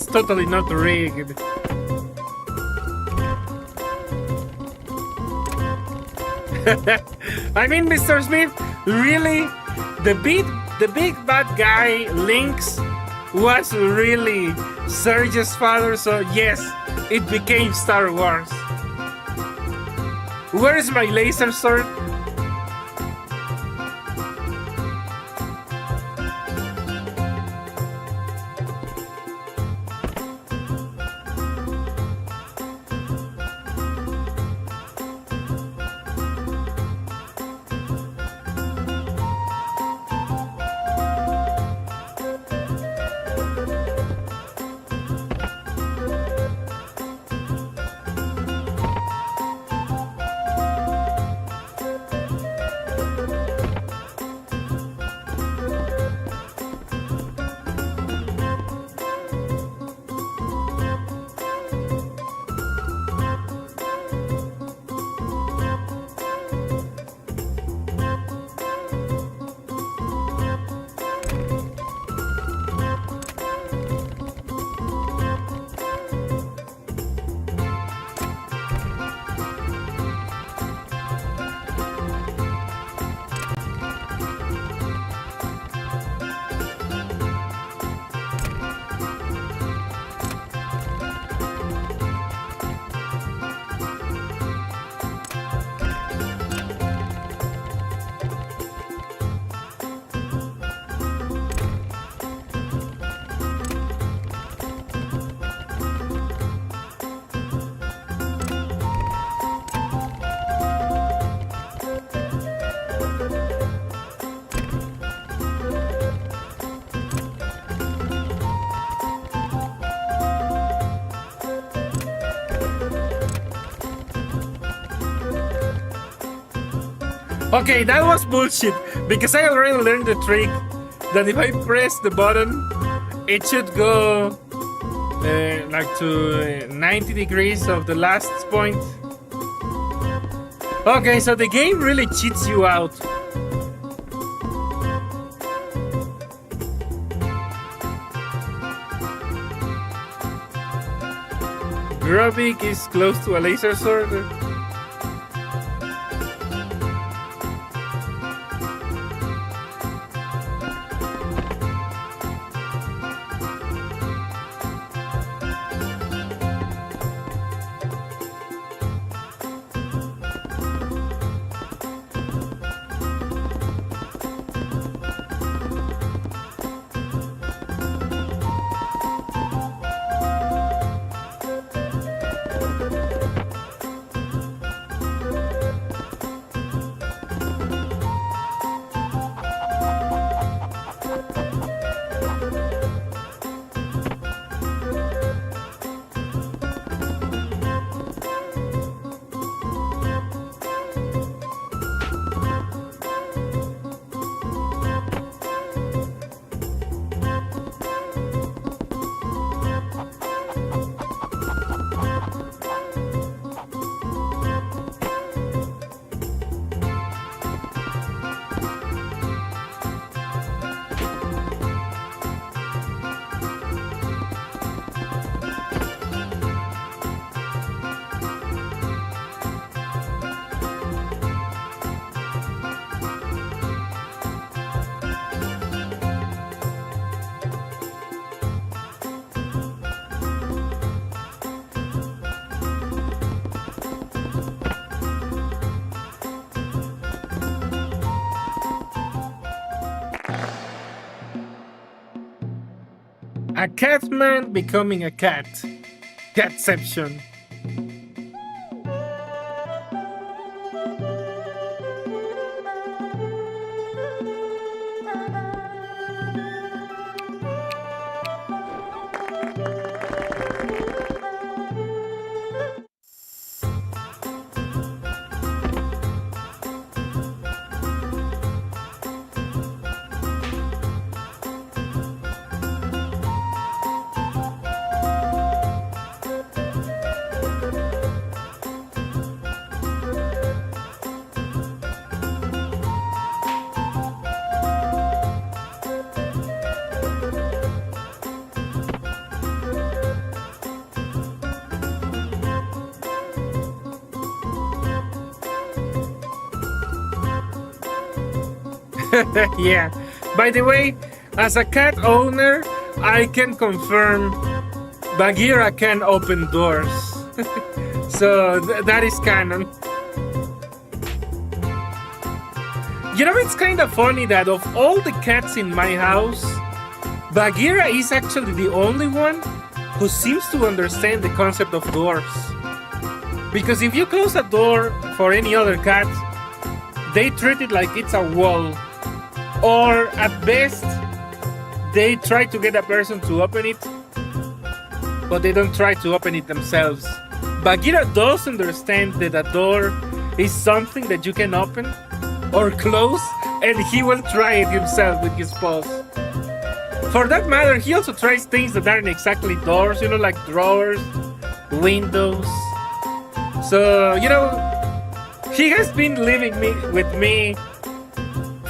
totally not rigged. I mean, Mr. Smith, really? The big bad guy, Lynx, was really Surge's father, so yes, it became Star Wars. Where is my laser sword? Okay, that was bullshit. Because I already learned the trick that if I press the button, it should go like to 90 degrees of the last point. Okay, so the game really cheats you out. Grubik is close to a laser sword. A cat man becoming a cat. Catception. Yeah. By the way, as a cat owner, I can confirm Bagheera can open doors. So that is canon. You know, it's kind of funny that of all the cats in my house, Bagheera is actually the only one who seems to understand the concept of doors. Because if you close a door for any other cat, they treat it like it's a wall. Or at best, they try to get a person to open it, but they don't try to open it themselves. Bagheera does understand that a door is something that you can open or close, and he will try it himself with his paws. For that matter, he also tries things that aren't exactly doors, you know, like drawers, windows. So, you know, he has been living with me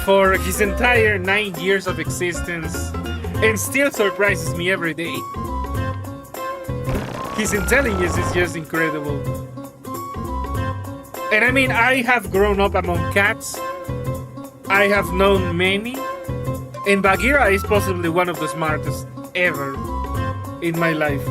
for his entire 9 years of existence and still surprises me every day. His intelligence is just incredible. And I mean, I have grown up among cats. I have known many. And Bagheera is possibly one of the smartest ever in my life.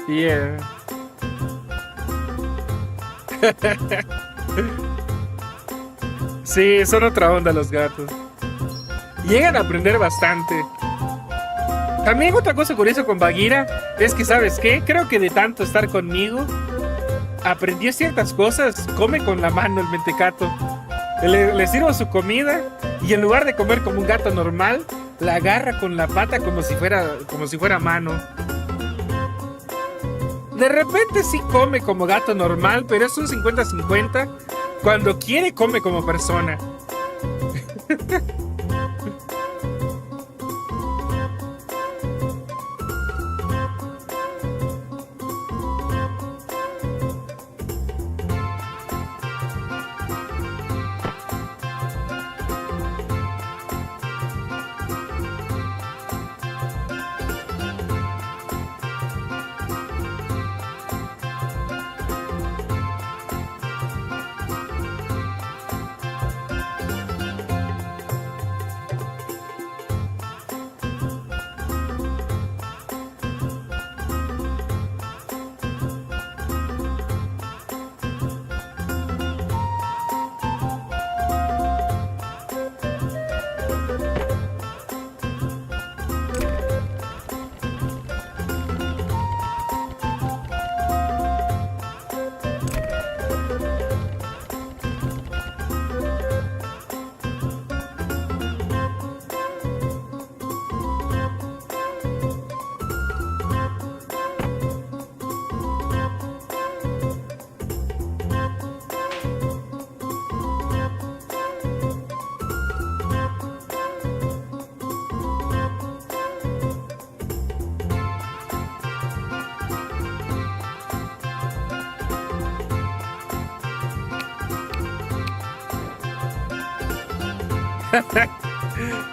Yeah. Sí, son otra onda los gatos. Llegan a aprender bastante. También otra cosa curiosa con Bagheera es que, ¿sabes qué? Creo que de tanto estar conmigo, aprendió ciertas cosas. Come con la mano el mentecato. Le sirvo su comida y en lugar de comer como un gato normal, la agarra con la pata como si fuera mano. De repente sí come como gato normal, pero es un 50-50. Cuando quiere, come como persona.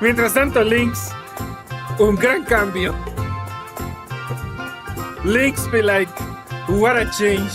Mientras tanto, Lynx, un gran cambio. Lynx be like, what a change.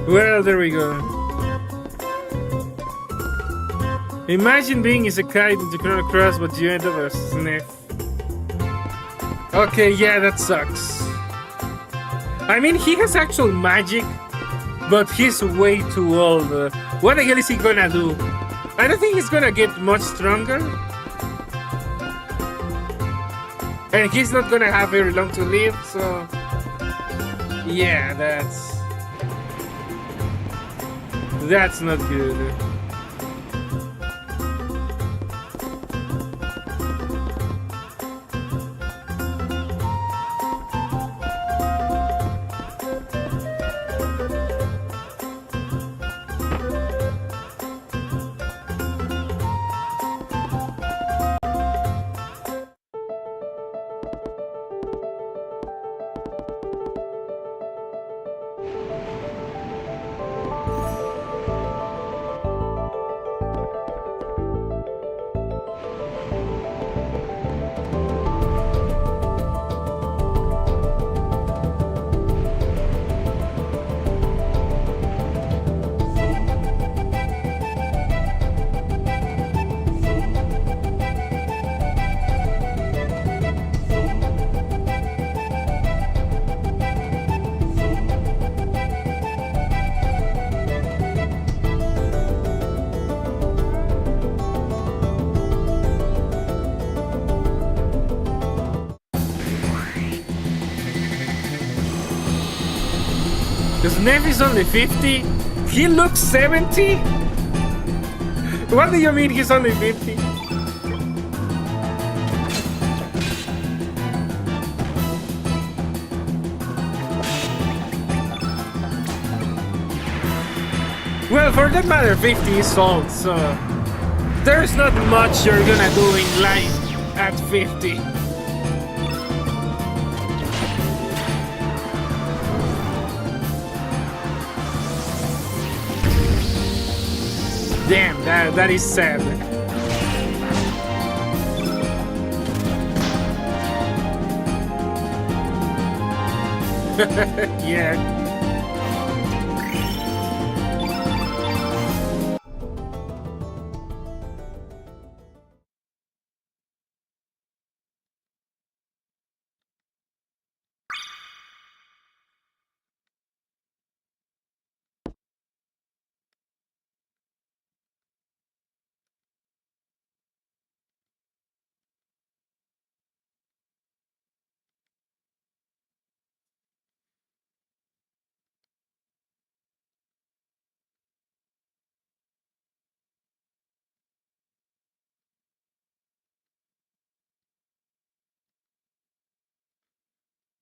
Well, there we go. Imagine being as a kite into Chrono Cross, but you end up a sniff. Okay, yeah, that sucks. I mean, he has actual magic, but he's way too old. What the hell is he gonna do? I don't think he's gonna get much stronger. And he's not gonna have very long to live, so... Yeah, that's not good. Snef is only 50? He looks 70? What do you mean he's only 50? Well, for that matter, 50 is old, so there's not much you're gonna do in life at 50. Damn, that is sad. Yeah.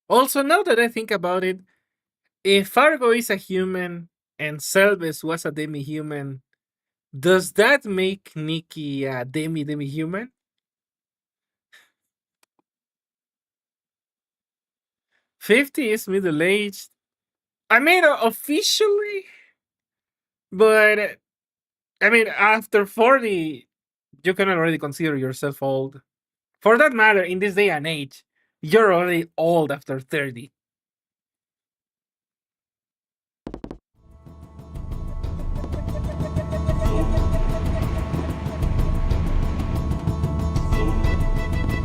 Also, now that I think about it, if Fargo is a human and Selves was a demi-human, does that make Nikki a demi-human? 50 is middle-aged. I mean, officially, but I mean, after 40, you can already consider yourself old. For that matter, in this day and age, you're already old after 30.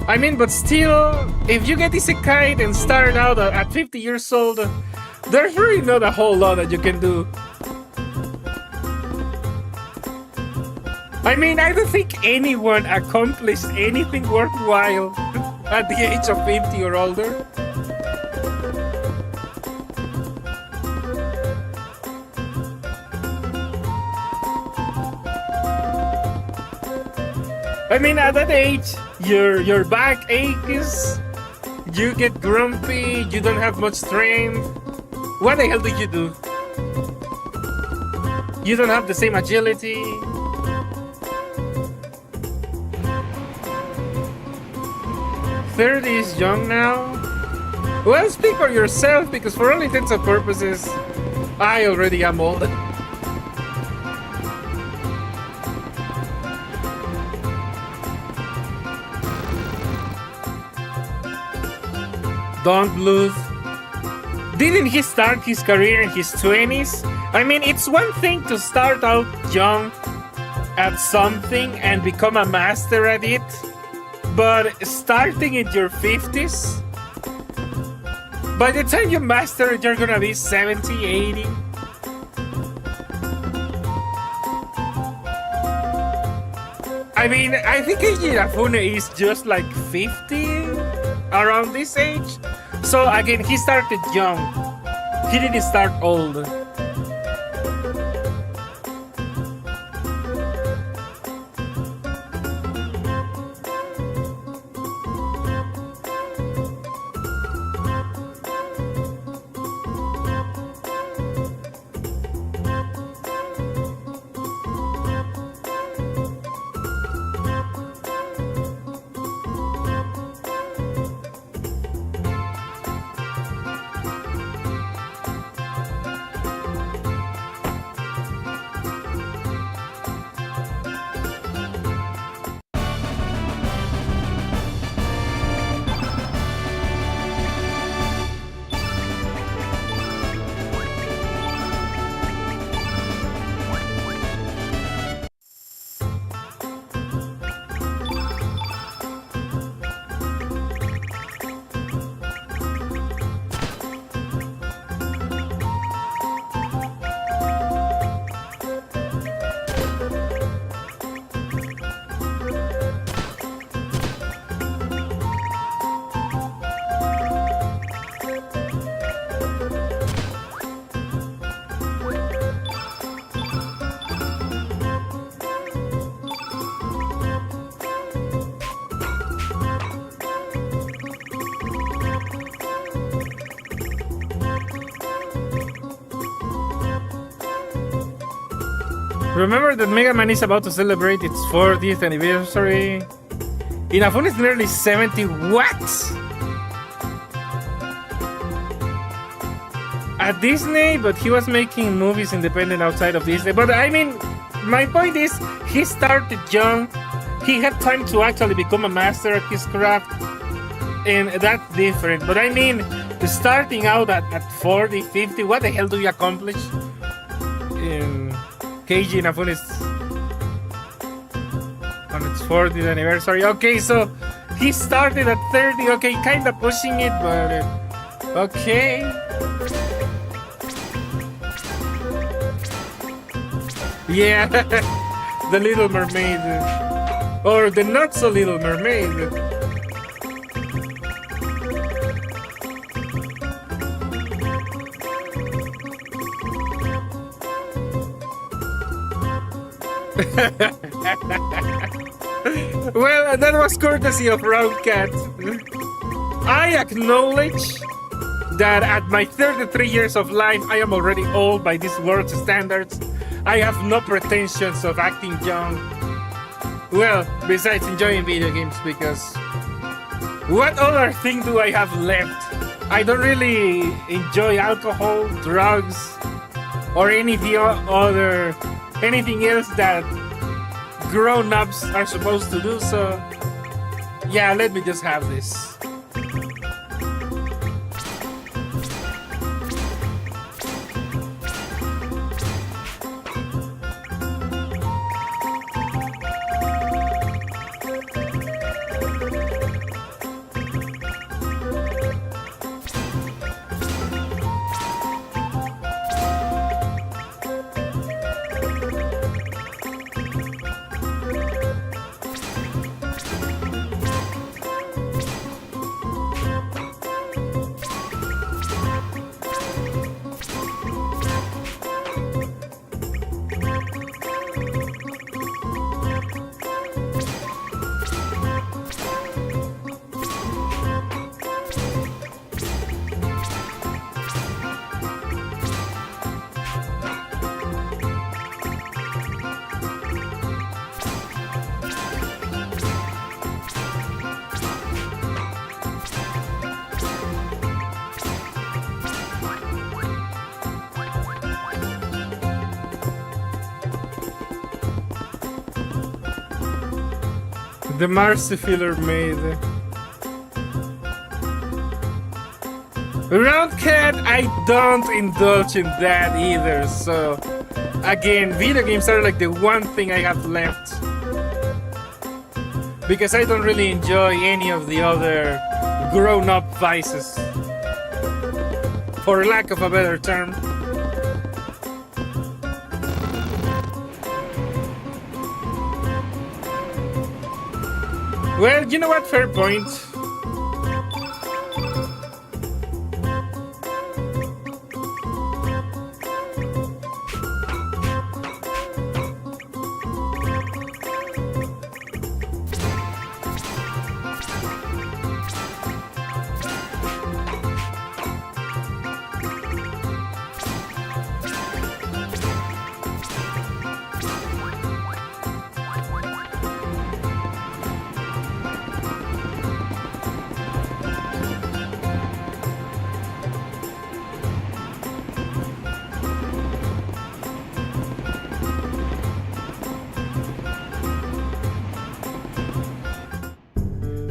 I mean, but still, if you get isekai and start out at 50 years old, there's really not a whole lot that you can do. I mean, I don't think anyone accomplished anything worthwhile at the age of 50 or older. I mean, at that age, your back aches, you get grumpy, you don't have much strength. What the hell do you do? You don't have the same agility. "30 is young now." Well, speak for yourself, because for all intents and purposes, I already am old. Don't Bluth. Didn't he start his career in his 20s? I mean, it's one thing to start out young at something and become a master at it, but starting in your 50s? By the time you master it, you're gonna be 70, 80. I mean, I think Eiji Inafune is just like 50, around this age. So again, he started young. He didn't start old. Remember that Mega Man is about to celebrate its 40th anniversary. Inafune is nearly 70. What? At Disney, but he was making movies independent outside of Disney. But I mean, my point is, he started young. He had time to actually become a master at his craft. And that's different. But I mean, starting out at 40, 50, what the hell do you accomplish? In Keiji Inafune's on its 40th anniversary. Okay, so he started at 30. Okay, kind of pushing it, but okay. Yeah, the Little Mermaid, or the not so Little Mermaid. Well, that was courtesy of Roundcat. I acknowledge that at my 33 years of life, I am already old by this world's standards. I have no pretensions of acting young. Well, besides enjoying video games, because what other thing do I have left? I don't really enjoy alcohol, drugs, or anything else that grown-ups are supposed to do, so yeah, let me just have this. The Marcy-Filler Maid. Roundcat, I don't indulge in that either, so again, video games are like the one thing I have left. Because I don't really enjoy any of the other grown-up vices, for lack of a better term. Well, you know what? Fair point.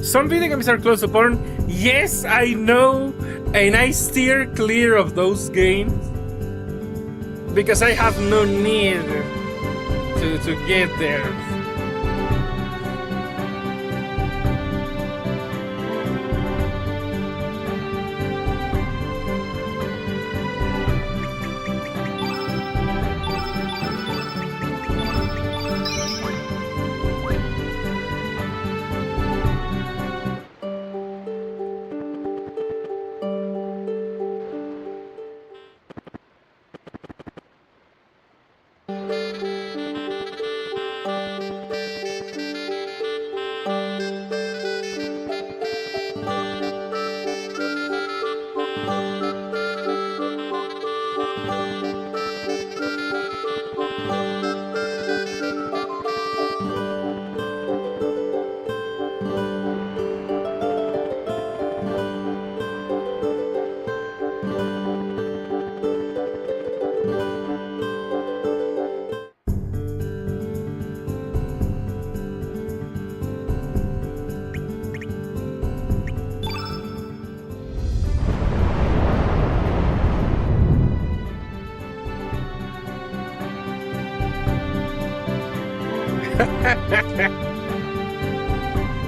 Some video games are close to porn. Yes, I know, and I steer clear of those games because I have no need to get there.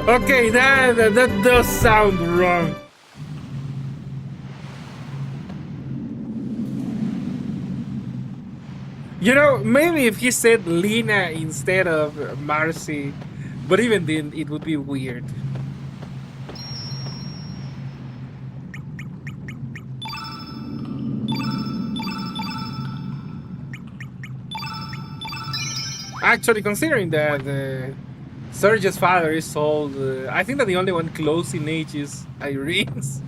Okay, that does sound wrong. You know, maybe if he said Lena instead of Marcy, but even then, it would be weird. Actually, considering that Serge's father is old, I think that the only one close in age is Irene's.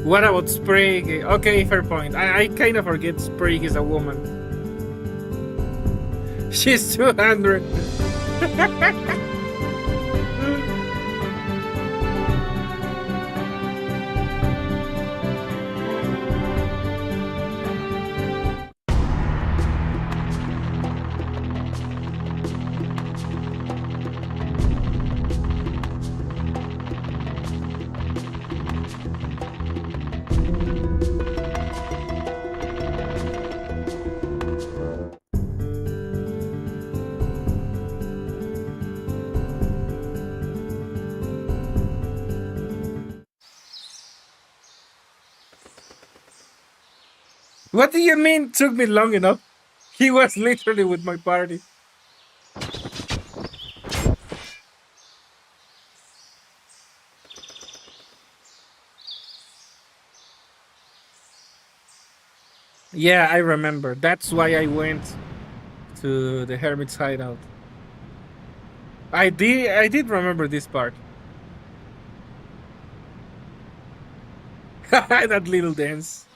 What about Sprague? Okay, fair point. I kind of forget Sprague is a woman. She's 200. What do you mean took me long enough? He was literally with my party. Yeah, I remember. That's why I went to the Hermit's hideout. I did remember this part. That little dance.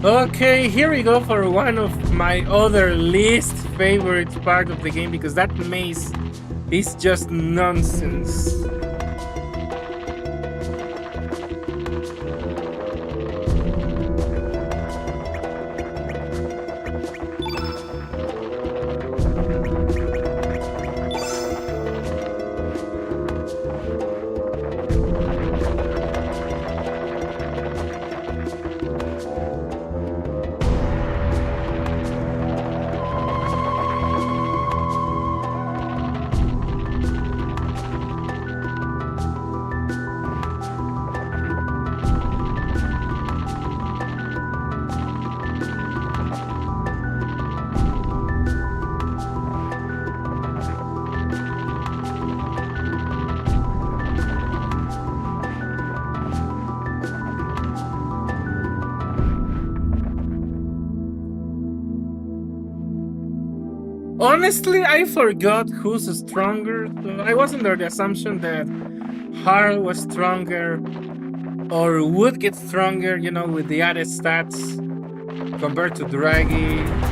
Okay, here we go for one of my other least favorite part of the game because that maze is just nonsense. Honestly, I forgot who's stronger. I was under the assumption that Harl was stronger or would get stronger, you know, with the added stats compared to Draghi.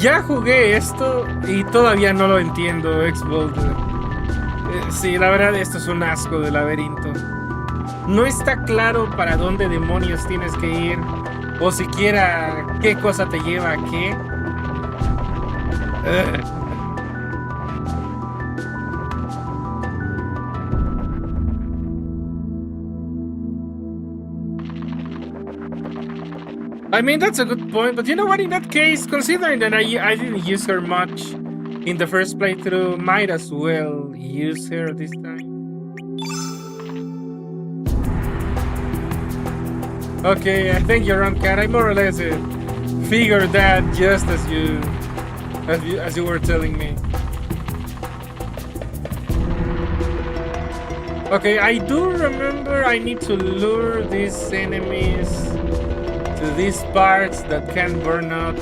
Ya jugué esto y todavía no lo entiendo, X-Bolt. Sí, la verdad, esto es un asco de laberinto. No está claro para dónde demonios tienes que ir, o siquiera qué cosa te lleva a qué. Ugh. I mean, that's a good point, but you know what? In that case, considering that I didn't use her much in the first playthrough, might as well use her this time. Okay, thank you, Ron Cat. I more or less figured that just as you were telling me. Okay, I do remember I need to lure these enemies to these parts that can burn up.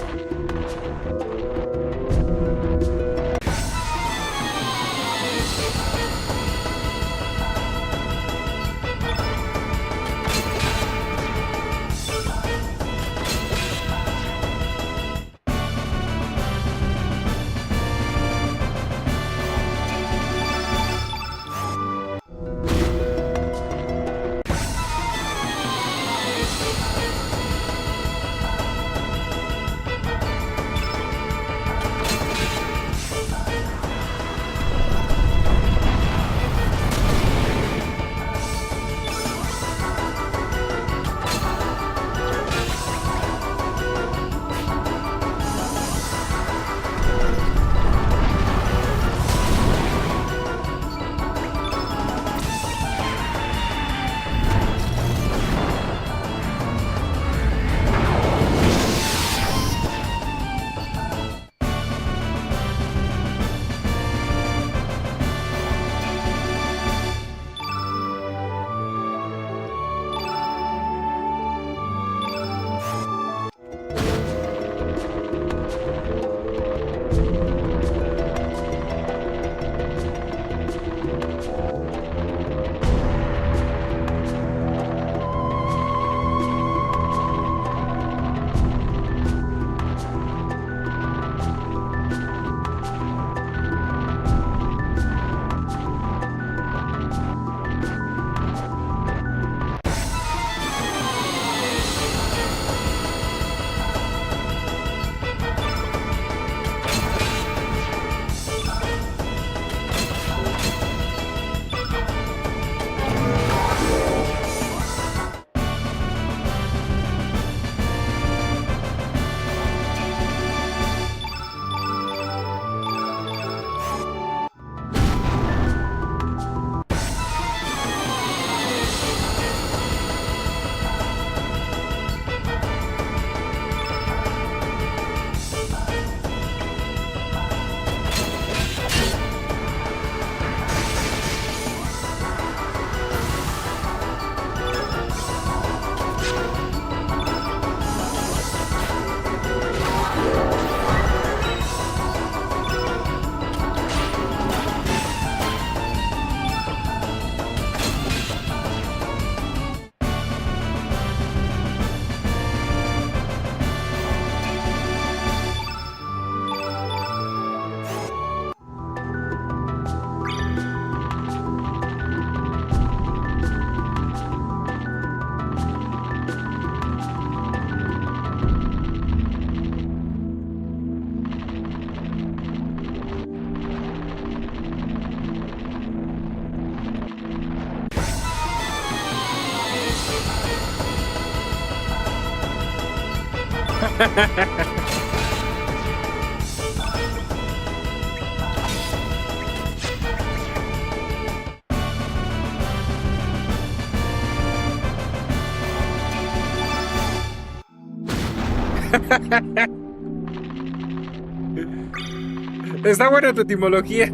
Está buena tu etimología.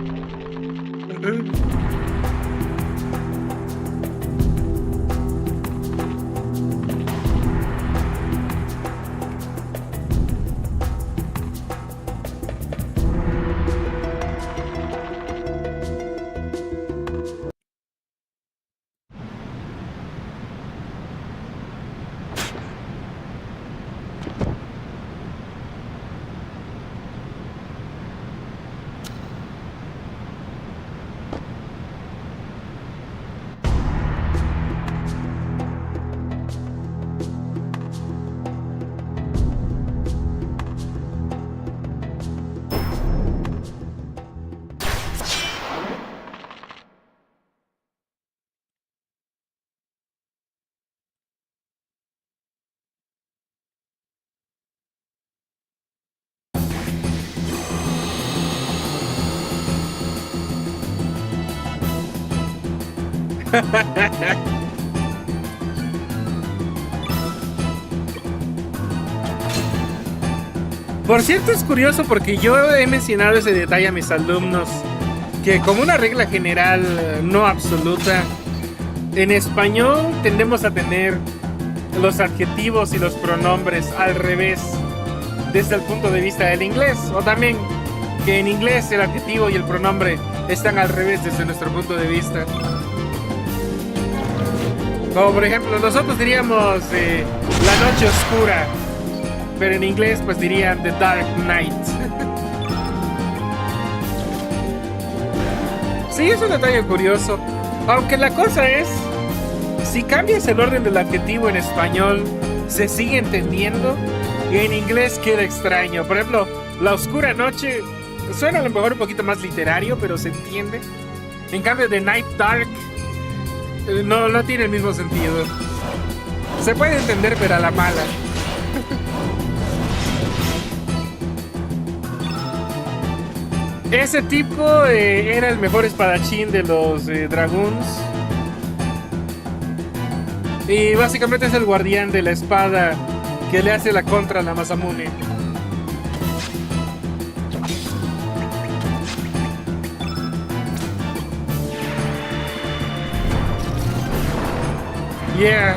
Por cierto, es curioso porque yo he mencionado ese detalle a mis alumnos, que como una regla general no absoluta, en español tendemos a tener los adjetivos y los pronombres al revés desde el punto de vista del inglés, o también que en inglés el adjetivo y el pronombre están al revés desde nuestro punto de vista. Como por ejemplo, nosotros diríamos la noche oscura, pero en inglés pues dirían The Dark Knight. Sí, es un detalle curioso. Aunque la cosa es, si cambias el orden del adjetivo en español, se sigue entendiendo, y en inglés queda extraño. Por ejemplo, la oscura noche suena a lo mejor un poquito más literario, pero se entiende. En cambio, The Night Dark no tiene el mismo sentido. Se puede entender, pero a la mala. Ese tipo era el mejor espadachín de los Dragoons. Y básicamente es el guardián de la espada que le hace la contra a la Masamune. Yeah.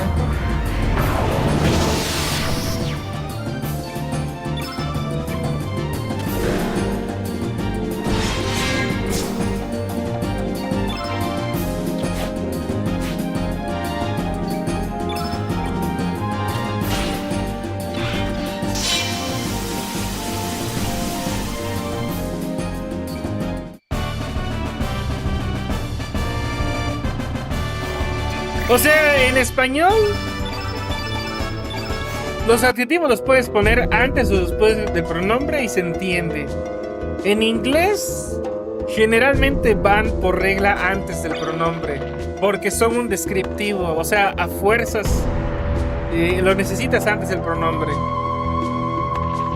O sea, en español, los adjetivos los puedes poner antes o después del pronombre y se entiende. En inglés, generalmente van por regla antes del pronombre, porque son un descriptivo. O sea, a fuerzas lo necesitas antes del pronombre.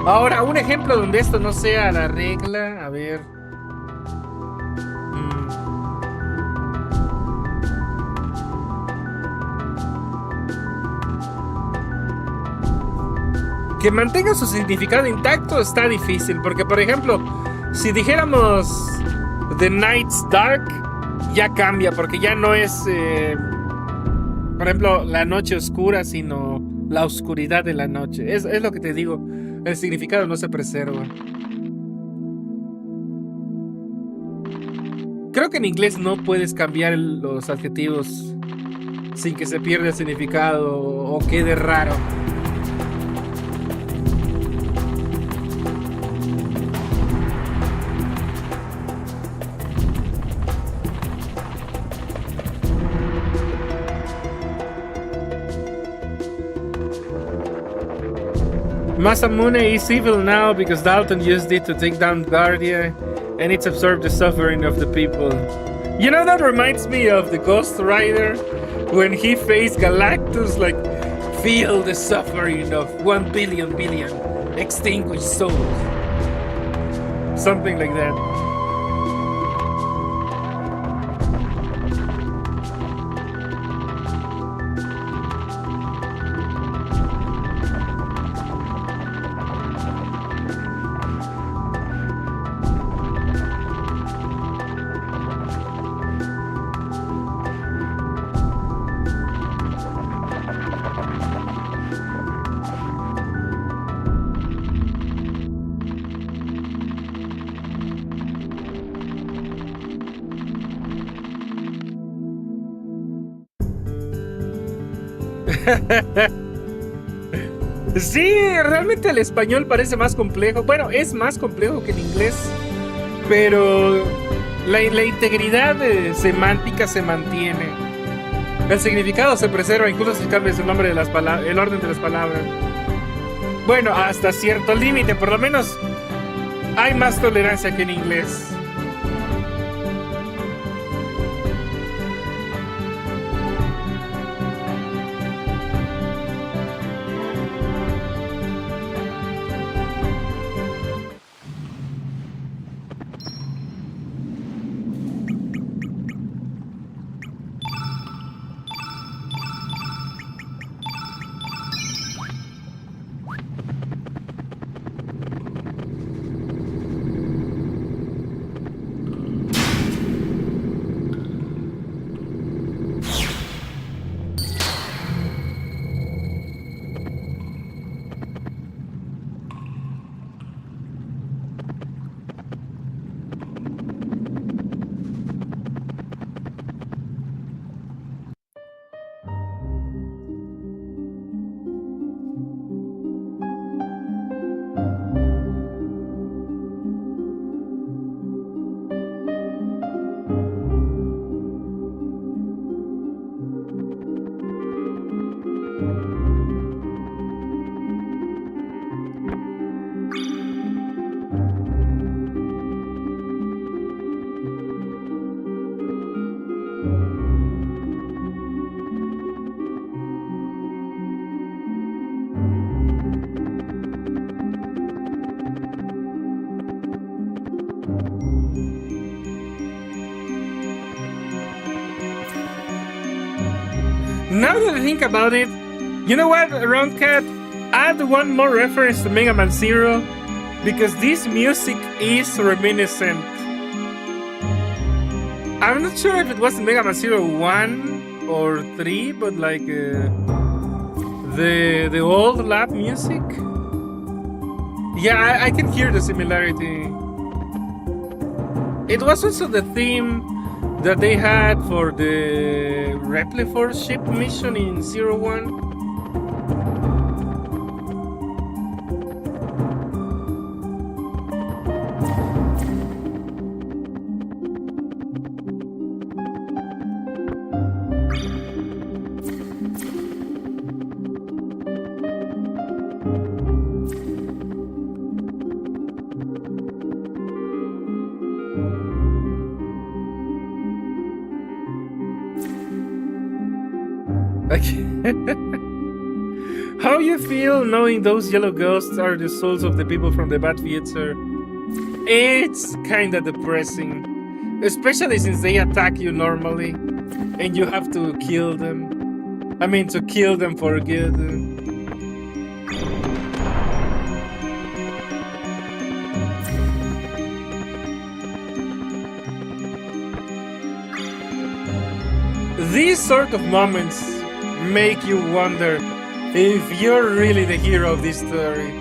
Ahora, un ejemplo donde esto no sea la regla, a ver. Que mantenga su significado intacto está difícil, porque por ejemplo, si dijéramos The Night's Dark, ya cambia, porque ya no es, por ejemplo, la noche oscura, sino la oscuridad de la noche. Es lo que te digo, el significado no se preserva. Creo que en inglés no puedes cambiar los adjetivos sin que se pierda el significado o quede raro. Masamune is evil now because Dalton used it to take down Guardia, and it's absorbed the suffering of the people. You know, that reminds me of the Ghost Rider when he faced Galactus, like, feel the suffering of 1 billion extinguished souls. Something like that. Sí, realmente el español parece más complejo. Bueno, es más complejo que el inglés, pero la integridad semántica se mantiene. El significado se preserva, incluso si cambias el nombre de las palabras, el orden de las palabras. Bueno, hasta cierto límite, por lo menos hay más tolerancia que en inglés. Now that I think about it, you know what, Roundcat? Add one more reference to Mega Man Zero, because this music is reminiscent. I'm not sure if it was Mega Man Zero 1 or 3, but like the old lab music. Yeah, I can hear the similarity. It was also the theme that they had for the Repliforce ship mission in Zero One. How you feel knowing those yellow ghosts are the souls of the people from the bad future? It's kinda depressing, especially since they attack you normally and you have to kill them. I mean, to kill them for good. These sort of moments make you wonder if you're really the hero of this story.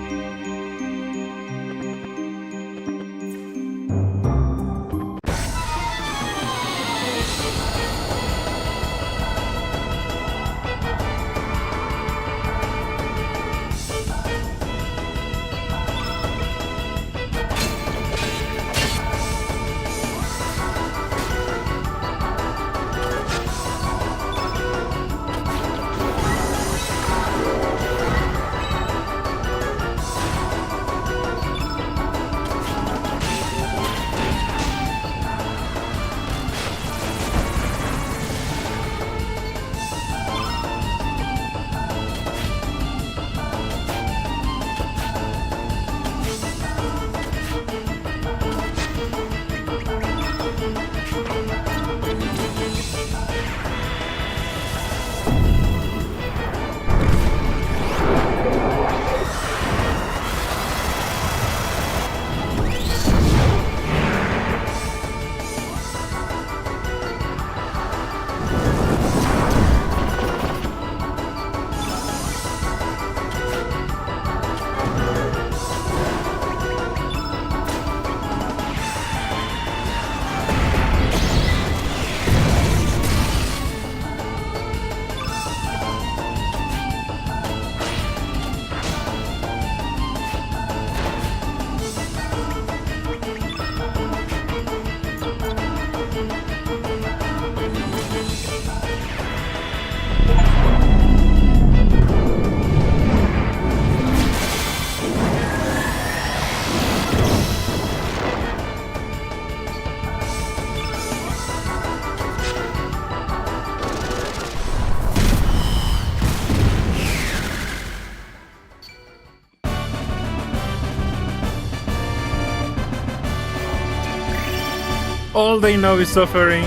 All they know is suffering.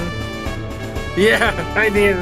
Yeah, I did.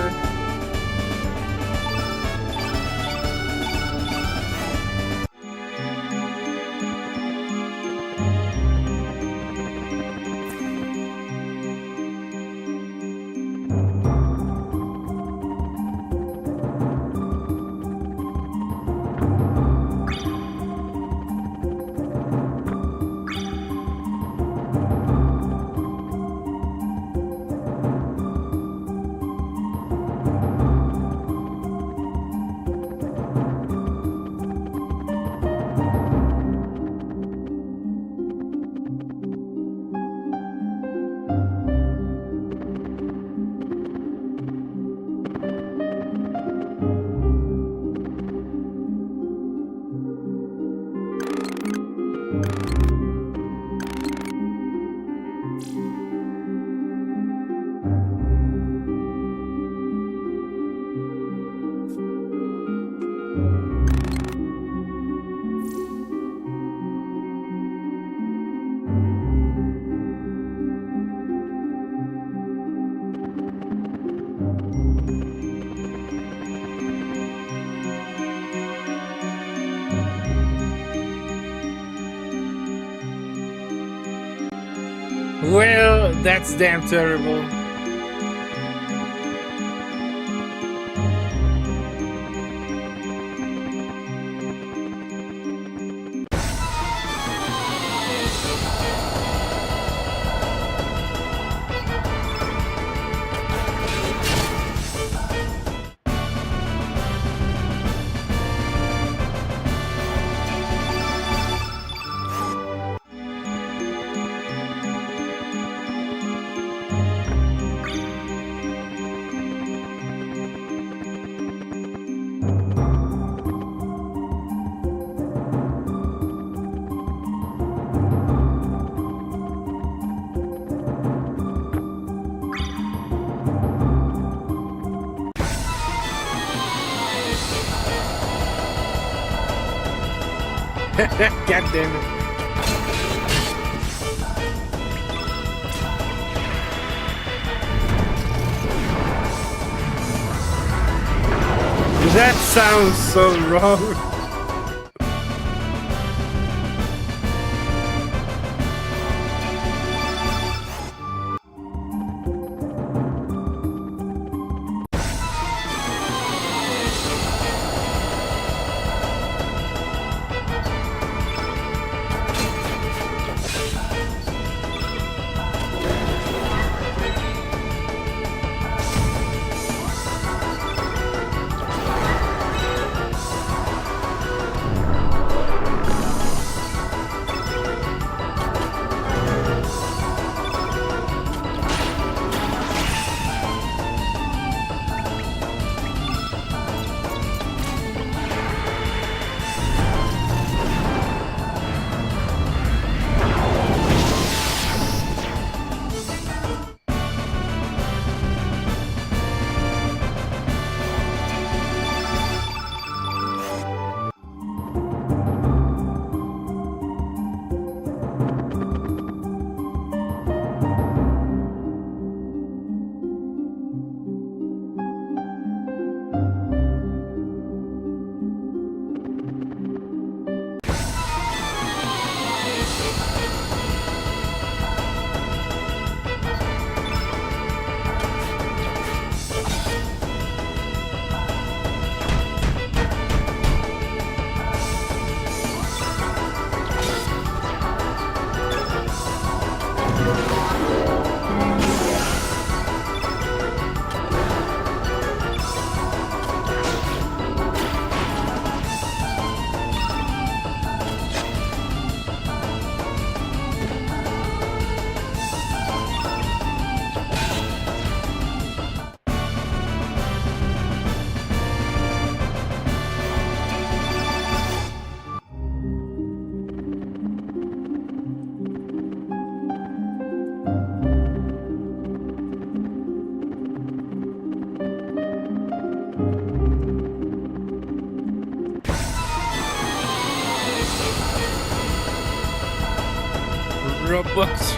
Well, that's damn terrible. God damn it. That sounds so wrong. Roblox.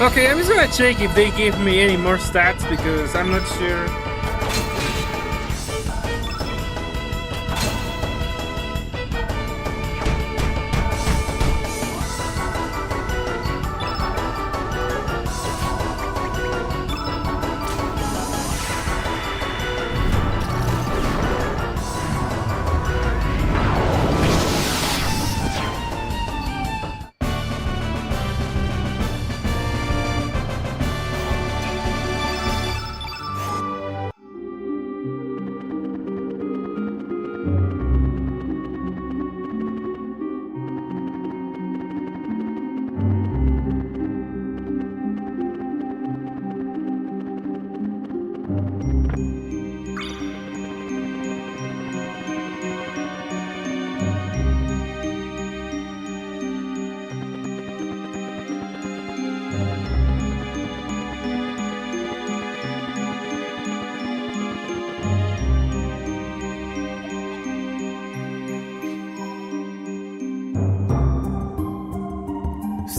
Okay, I'm just gonna check if they give me any more stats because I'm not sure.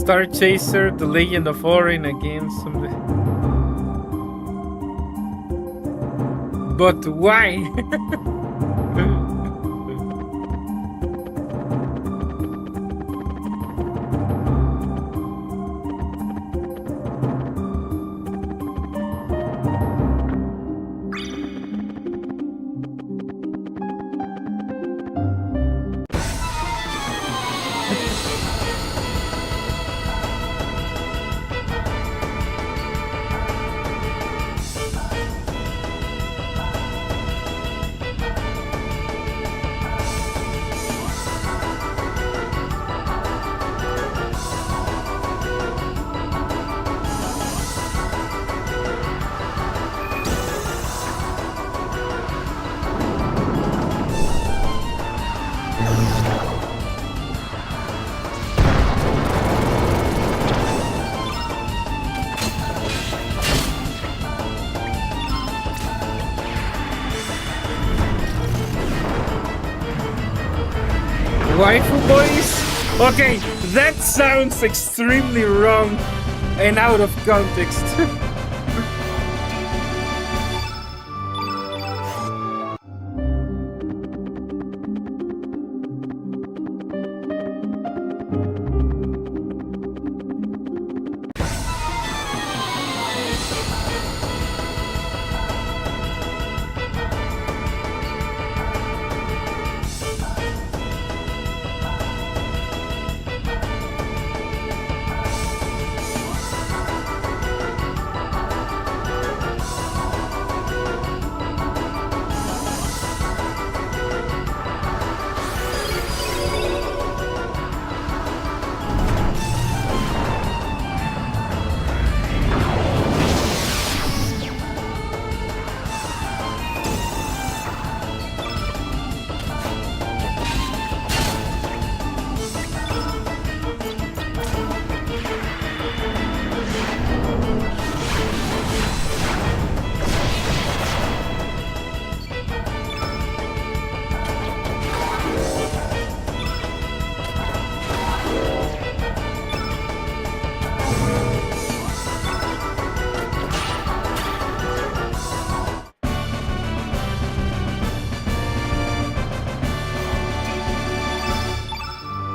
Star Chaser, The Legend of Orin again. But why? Waifu boys? Okay, that sounds extremely wrong and out of context.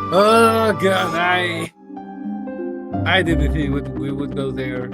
Oh god, I didn't think we would go there.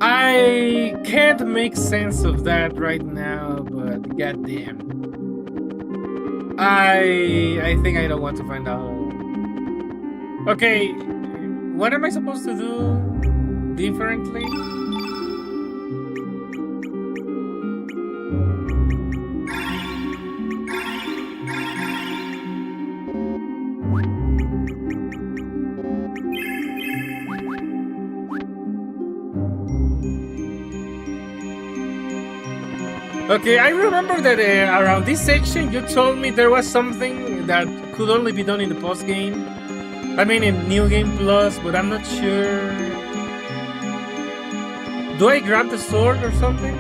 I can't make sense of that right now, but goddamn. I think I don't want to find out. Okay, what am I supposed to do differently? Okay, I remember that around this section you told me there was something that could only be done in the post game. I mean in New Game Plus, but I'm not sure. Do I grab the sword or something?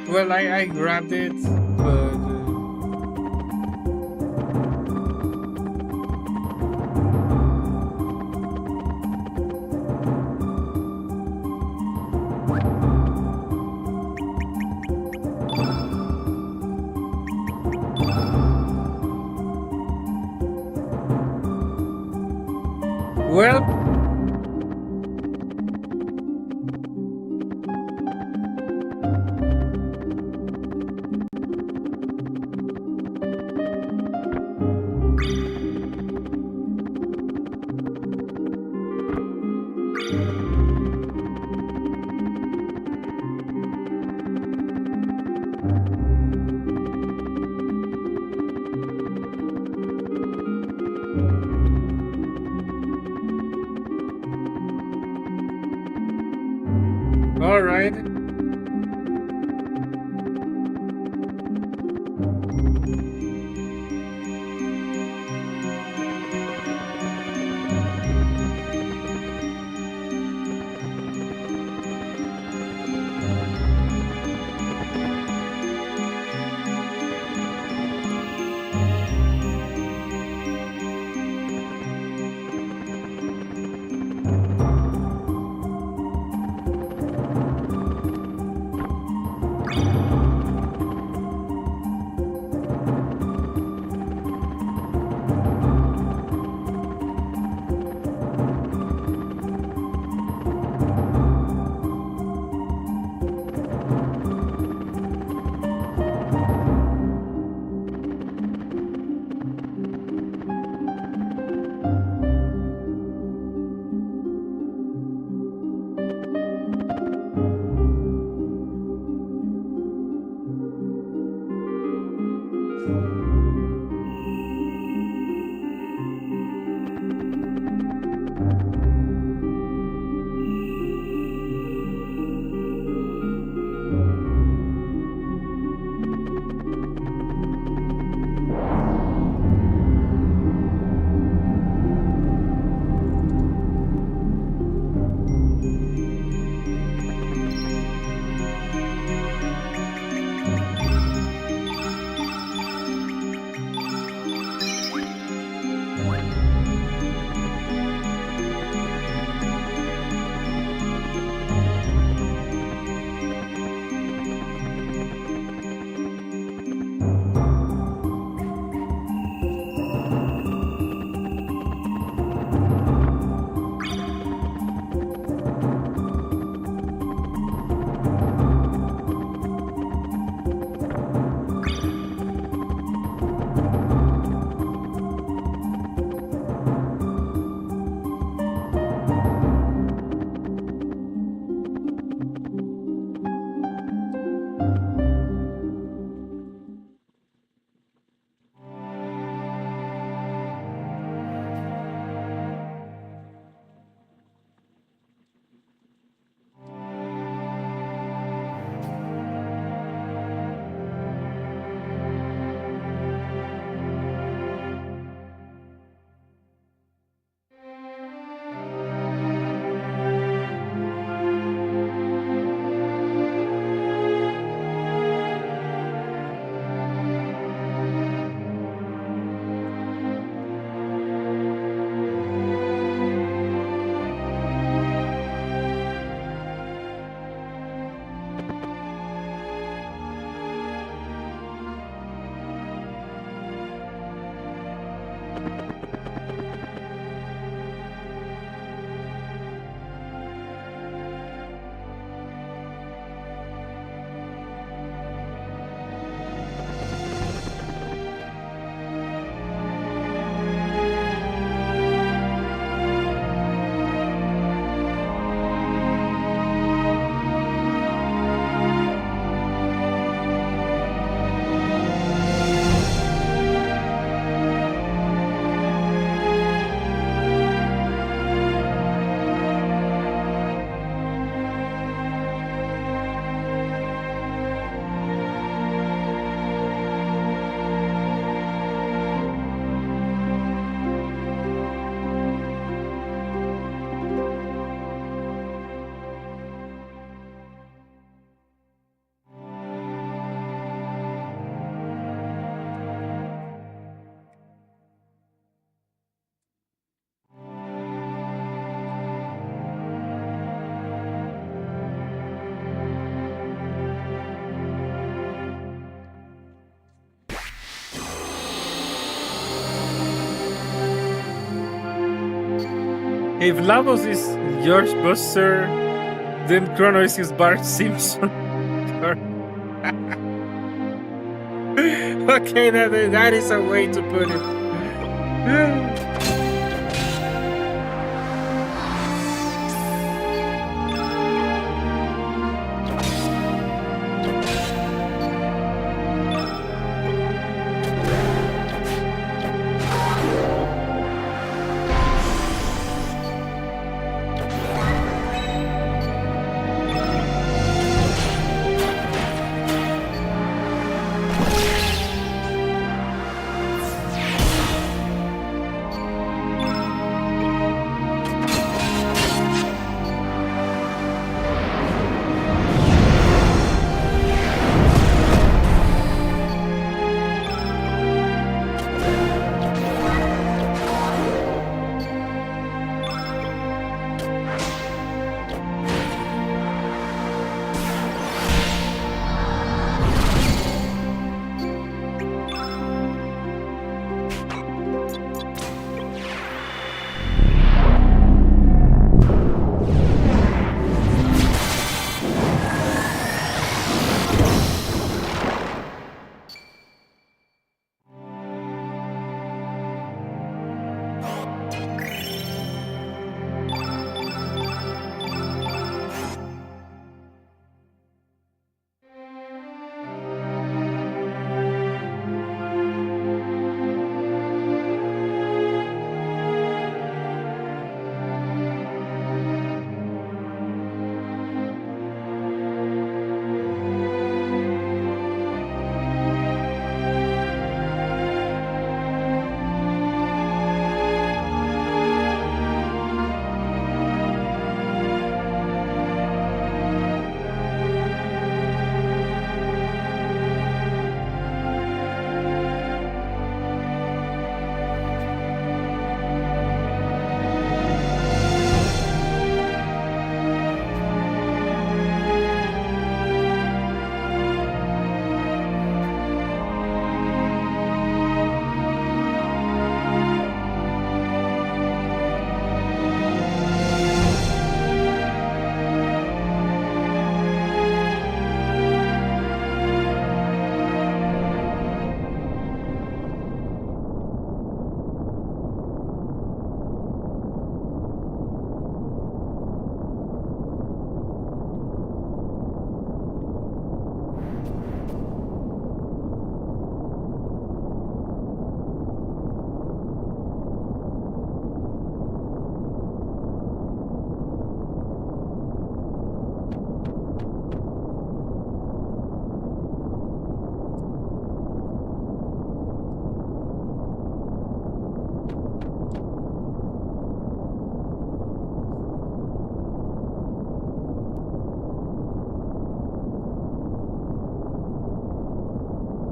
Well, I grabbed it, but... Well, If Lavos is George Buster, then Chrono is his Bart Simpson. Okay, that is a way to put it.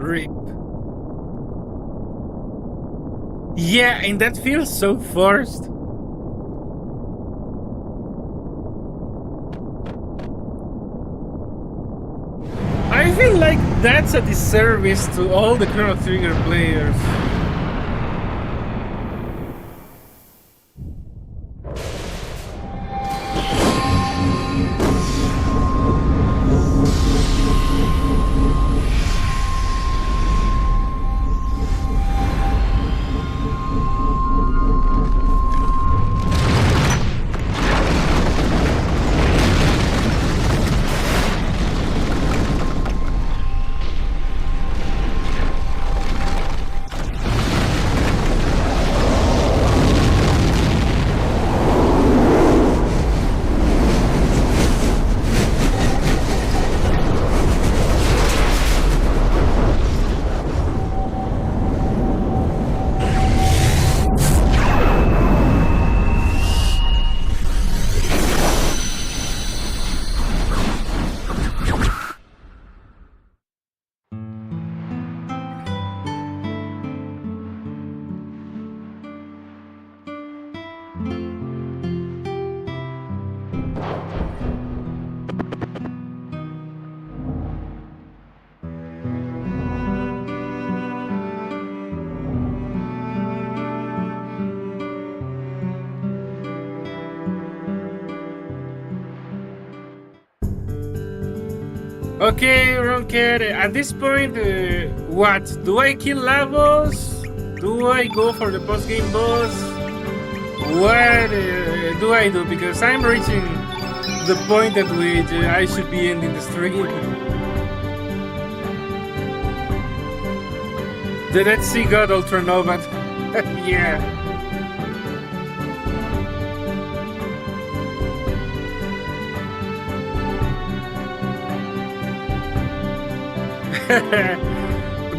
Rip. Yeah, and that feels so forced. I feel like that's a disservice to all the Chrono Trigger players. Okay, Ronker, at this point, what? Do I kill Lavos? Do I go for the post-game boss? What do I do? Because I'm reaching the point at which I should be ending the stream. The Dead Sea God Ultranova. Yeah.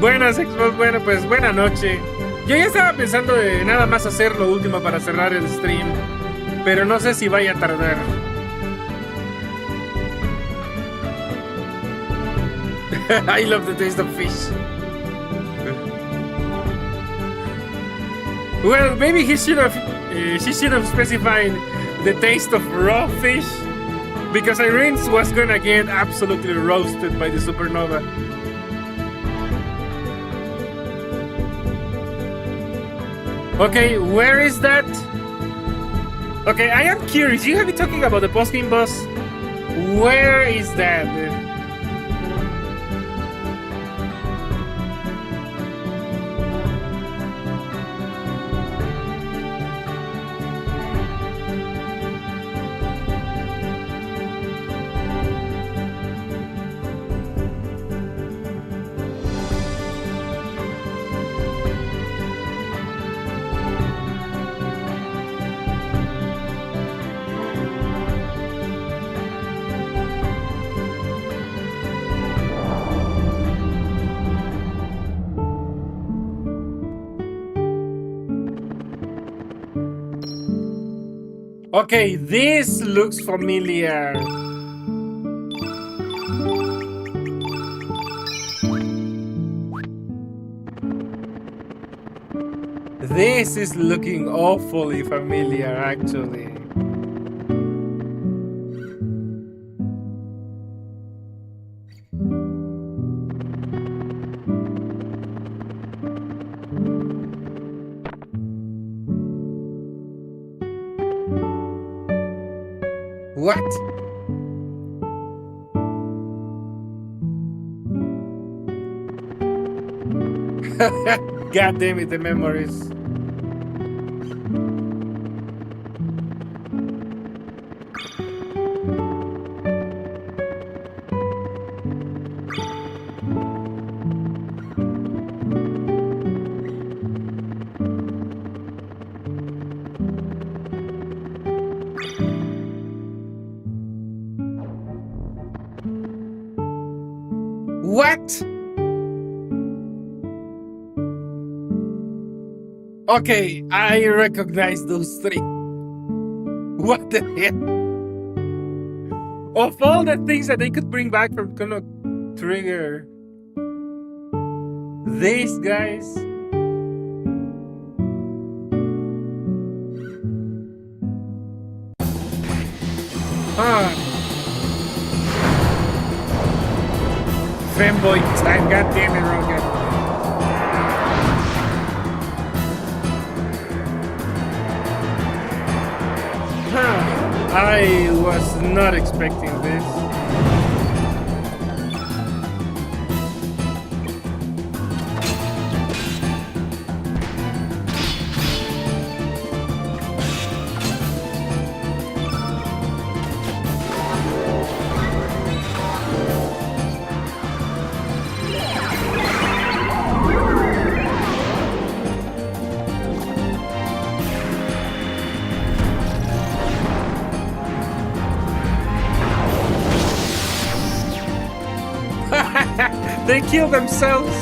Buenas, Xbox. Bueno, pues buena noche. Yo ya estaba pensando de nada más hacer lo último para cerrar el stream, pero no sé si vaya a tardar. I love the taste of fish. Well, maybe she should have specified the taste of raw fish, because Irene was gonna get absolutely roasted by the supernova. Okay, where is that? Okay, I am curious. You have been talking about the post-game boss. Where is that? Okay, this looks familiar. This is looking awfully familiar, actually. What? God damn it, the memories. What? Okay, I recognize those three. What the hell? Of all the things that they could bring back from Chrono Trigger, these guys. Fanboy time, goddamn it, Rogan. I was not expecting this. They kill themselves.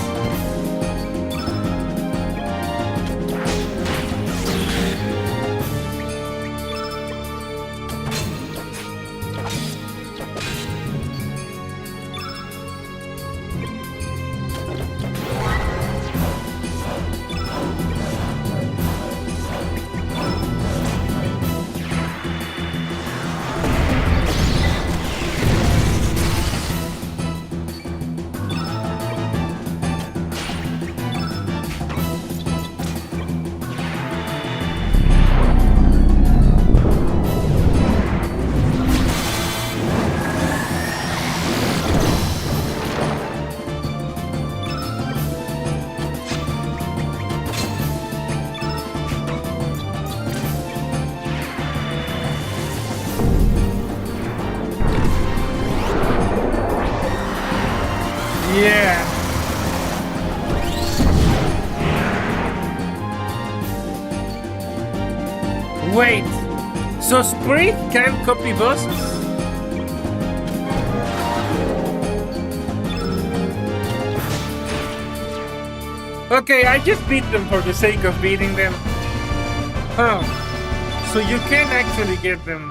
Wait, so Spirit can copy bosses? Okay, I just beat them for the sake of beating them. Huh. So you can actually get them.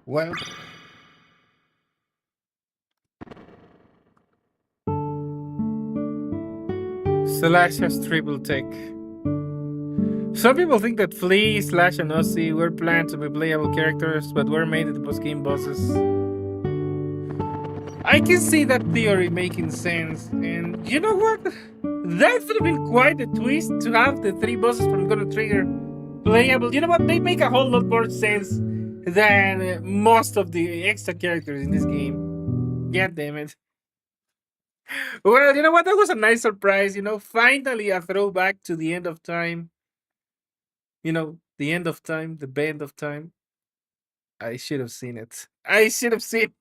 Well, Slash has triple tech. Some people think that Flea, Slash, and Ozzy were planned to be playable characters, but were made into post-game bosses. I can see that theory making sense, and you know what? That would have been quite a twist to have the three bosses from Chrono Trigger playable. You know what? They make a whole lot more sense than most of the extra characters in this game. God damn it. Well, you know what? That was a nice surprise. Finally a throwback to the end of time. The end of time, the bend of time. I should have seen it. I should have seen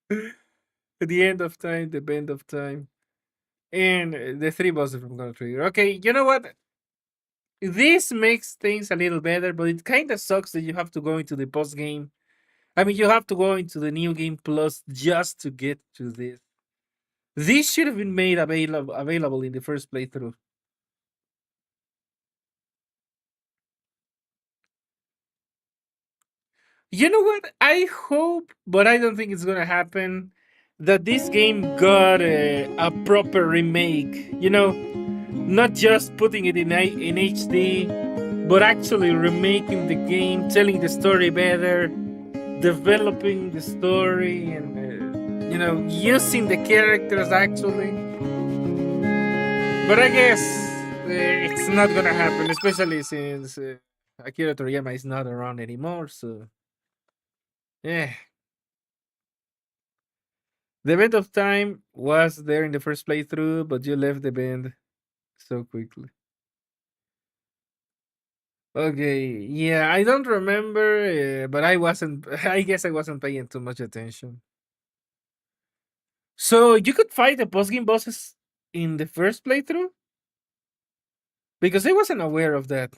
the end of time, the bend of time, and the three bosses from Chrono Trigger. Okay, you know what? This makes things a little better, but it kind of sucks that you have to go into the post game. I mean, you have to go into the new game plus just to get to this. This should have been made available in the first playthrough. You know what? I hope, but I don't think it's gonna happen, that this game got a proper remake. Not just putting it in HD, but actually remaking the game, telling the story better, developing the story, and using the characters actually. But I guess it's not gonna happen, especially since Akira Toriyama is not around anymore. So yeah. The band of time was there in the first playthrough, but you left the band so quickly. Okay, yeah, I don't remember, but I wasn't. I guess I wasn't paying too much attention. So you could fight the post-game bosses in the first playthrough because I wasn't aware of that.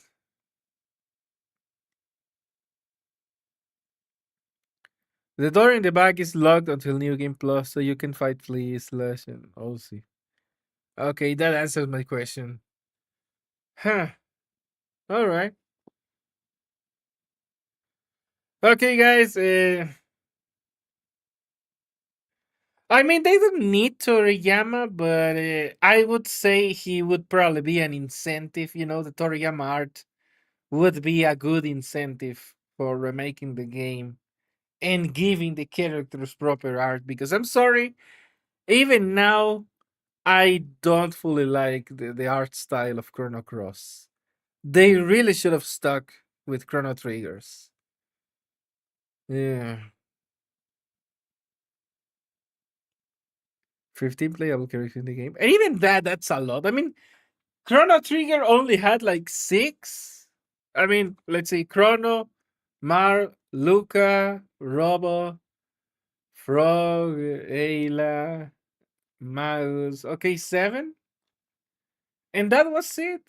The door in the back is locked until New Game Plus, so you can fight Flea, Slash, and OC. Okay, that answers my question. Huh. All right. Okay, guys. I mean, they don't need Toriyama, but I would say he would probably be an incentive. The Toriyama art would be a good incentive for remaking the game and giving the characters proper art. Because I'm sorry, even now I don't fully like the art style of Chrono Cross. They really should have stuck with Chrono Triggers. Yeah. 15 playable characters in the game. And even that's a lot. I mean, Chrono Trigger only had like six. I mean, let's see, Chrono, Mar, Luca, Robo, Frog, Ayla, Magus. Okay, seven? And that was it.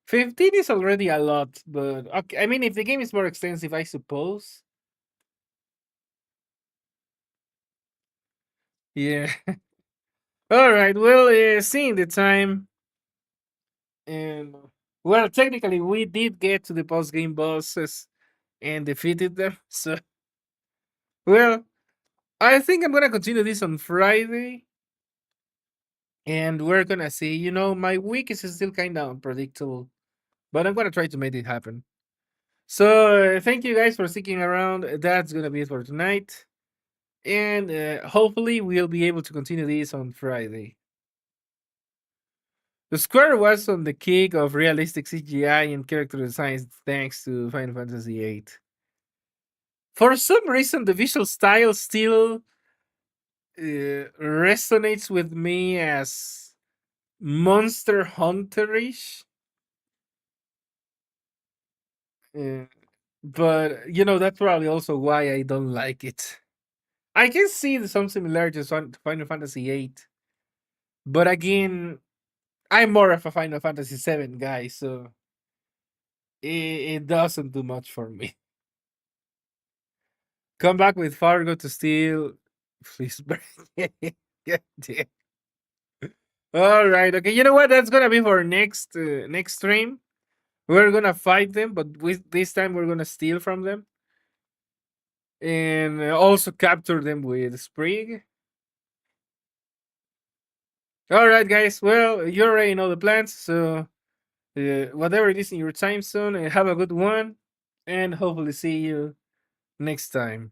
15 is already a lot, but okay, I mean, if the game is more extensive, I suppose. Yeah. All right. Well, seeing the time, and well, technically, we did get to the post game bosses and defeated them. So, well, I think I'm gonna continue this on Friday, and we're gonna see. My week is still kind of unpredictable, but I'm gonna try to make it happen. So, thank you guys for sticking around. That's gonna be it for tonight, and hopefully, we'll be able to continue this on Friday. The square was on the kick of realistic CGI and character designs thanks to Final Fantasy VIII. For some reason, the visual style still resonates with me as Monster Hunterish. Uh, but that's probably also why I don't like it. I can see some similarities on Final Fantasy VIII, but again, I'm more of a Final Fantasy VII guy, so it doesn't do much for me. Come back with Fargo to steal. Please break it. God damn. All right. Okay. You know what? That's gonna be for next stream. We're gonna fight them, but this time we're gonna steal from them and also capture them with Sprig. All right, guys. Well, you already know the plans, so whatever it is in your time zone, have a good one, and hopefully see you next time.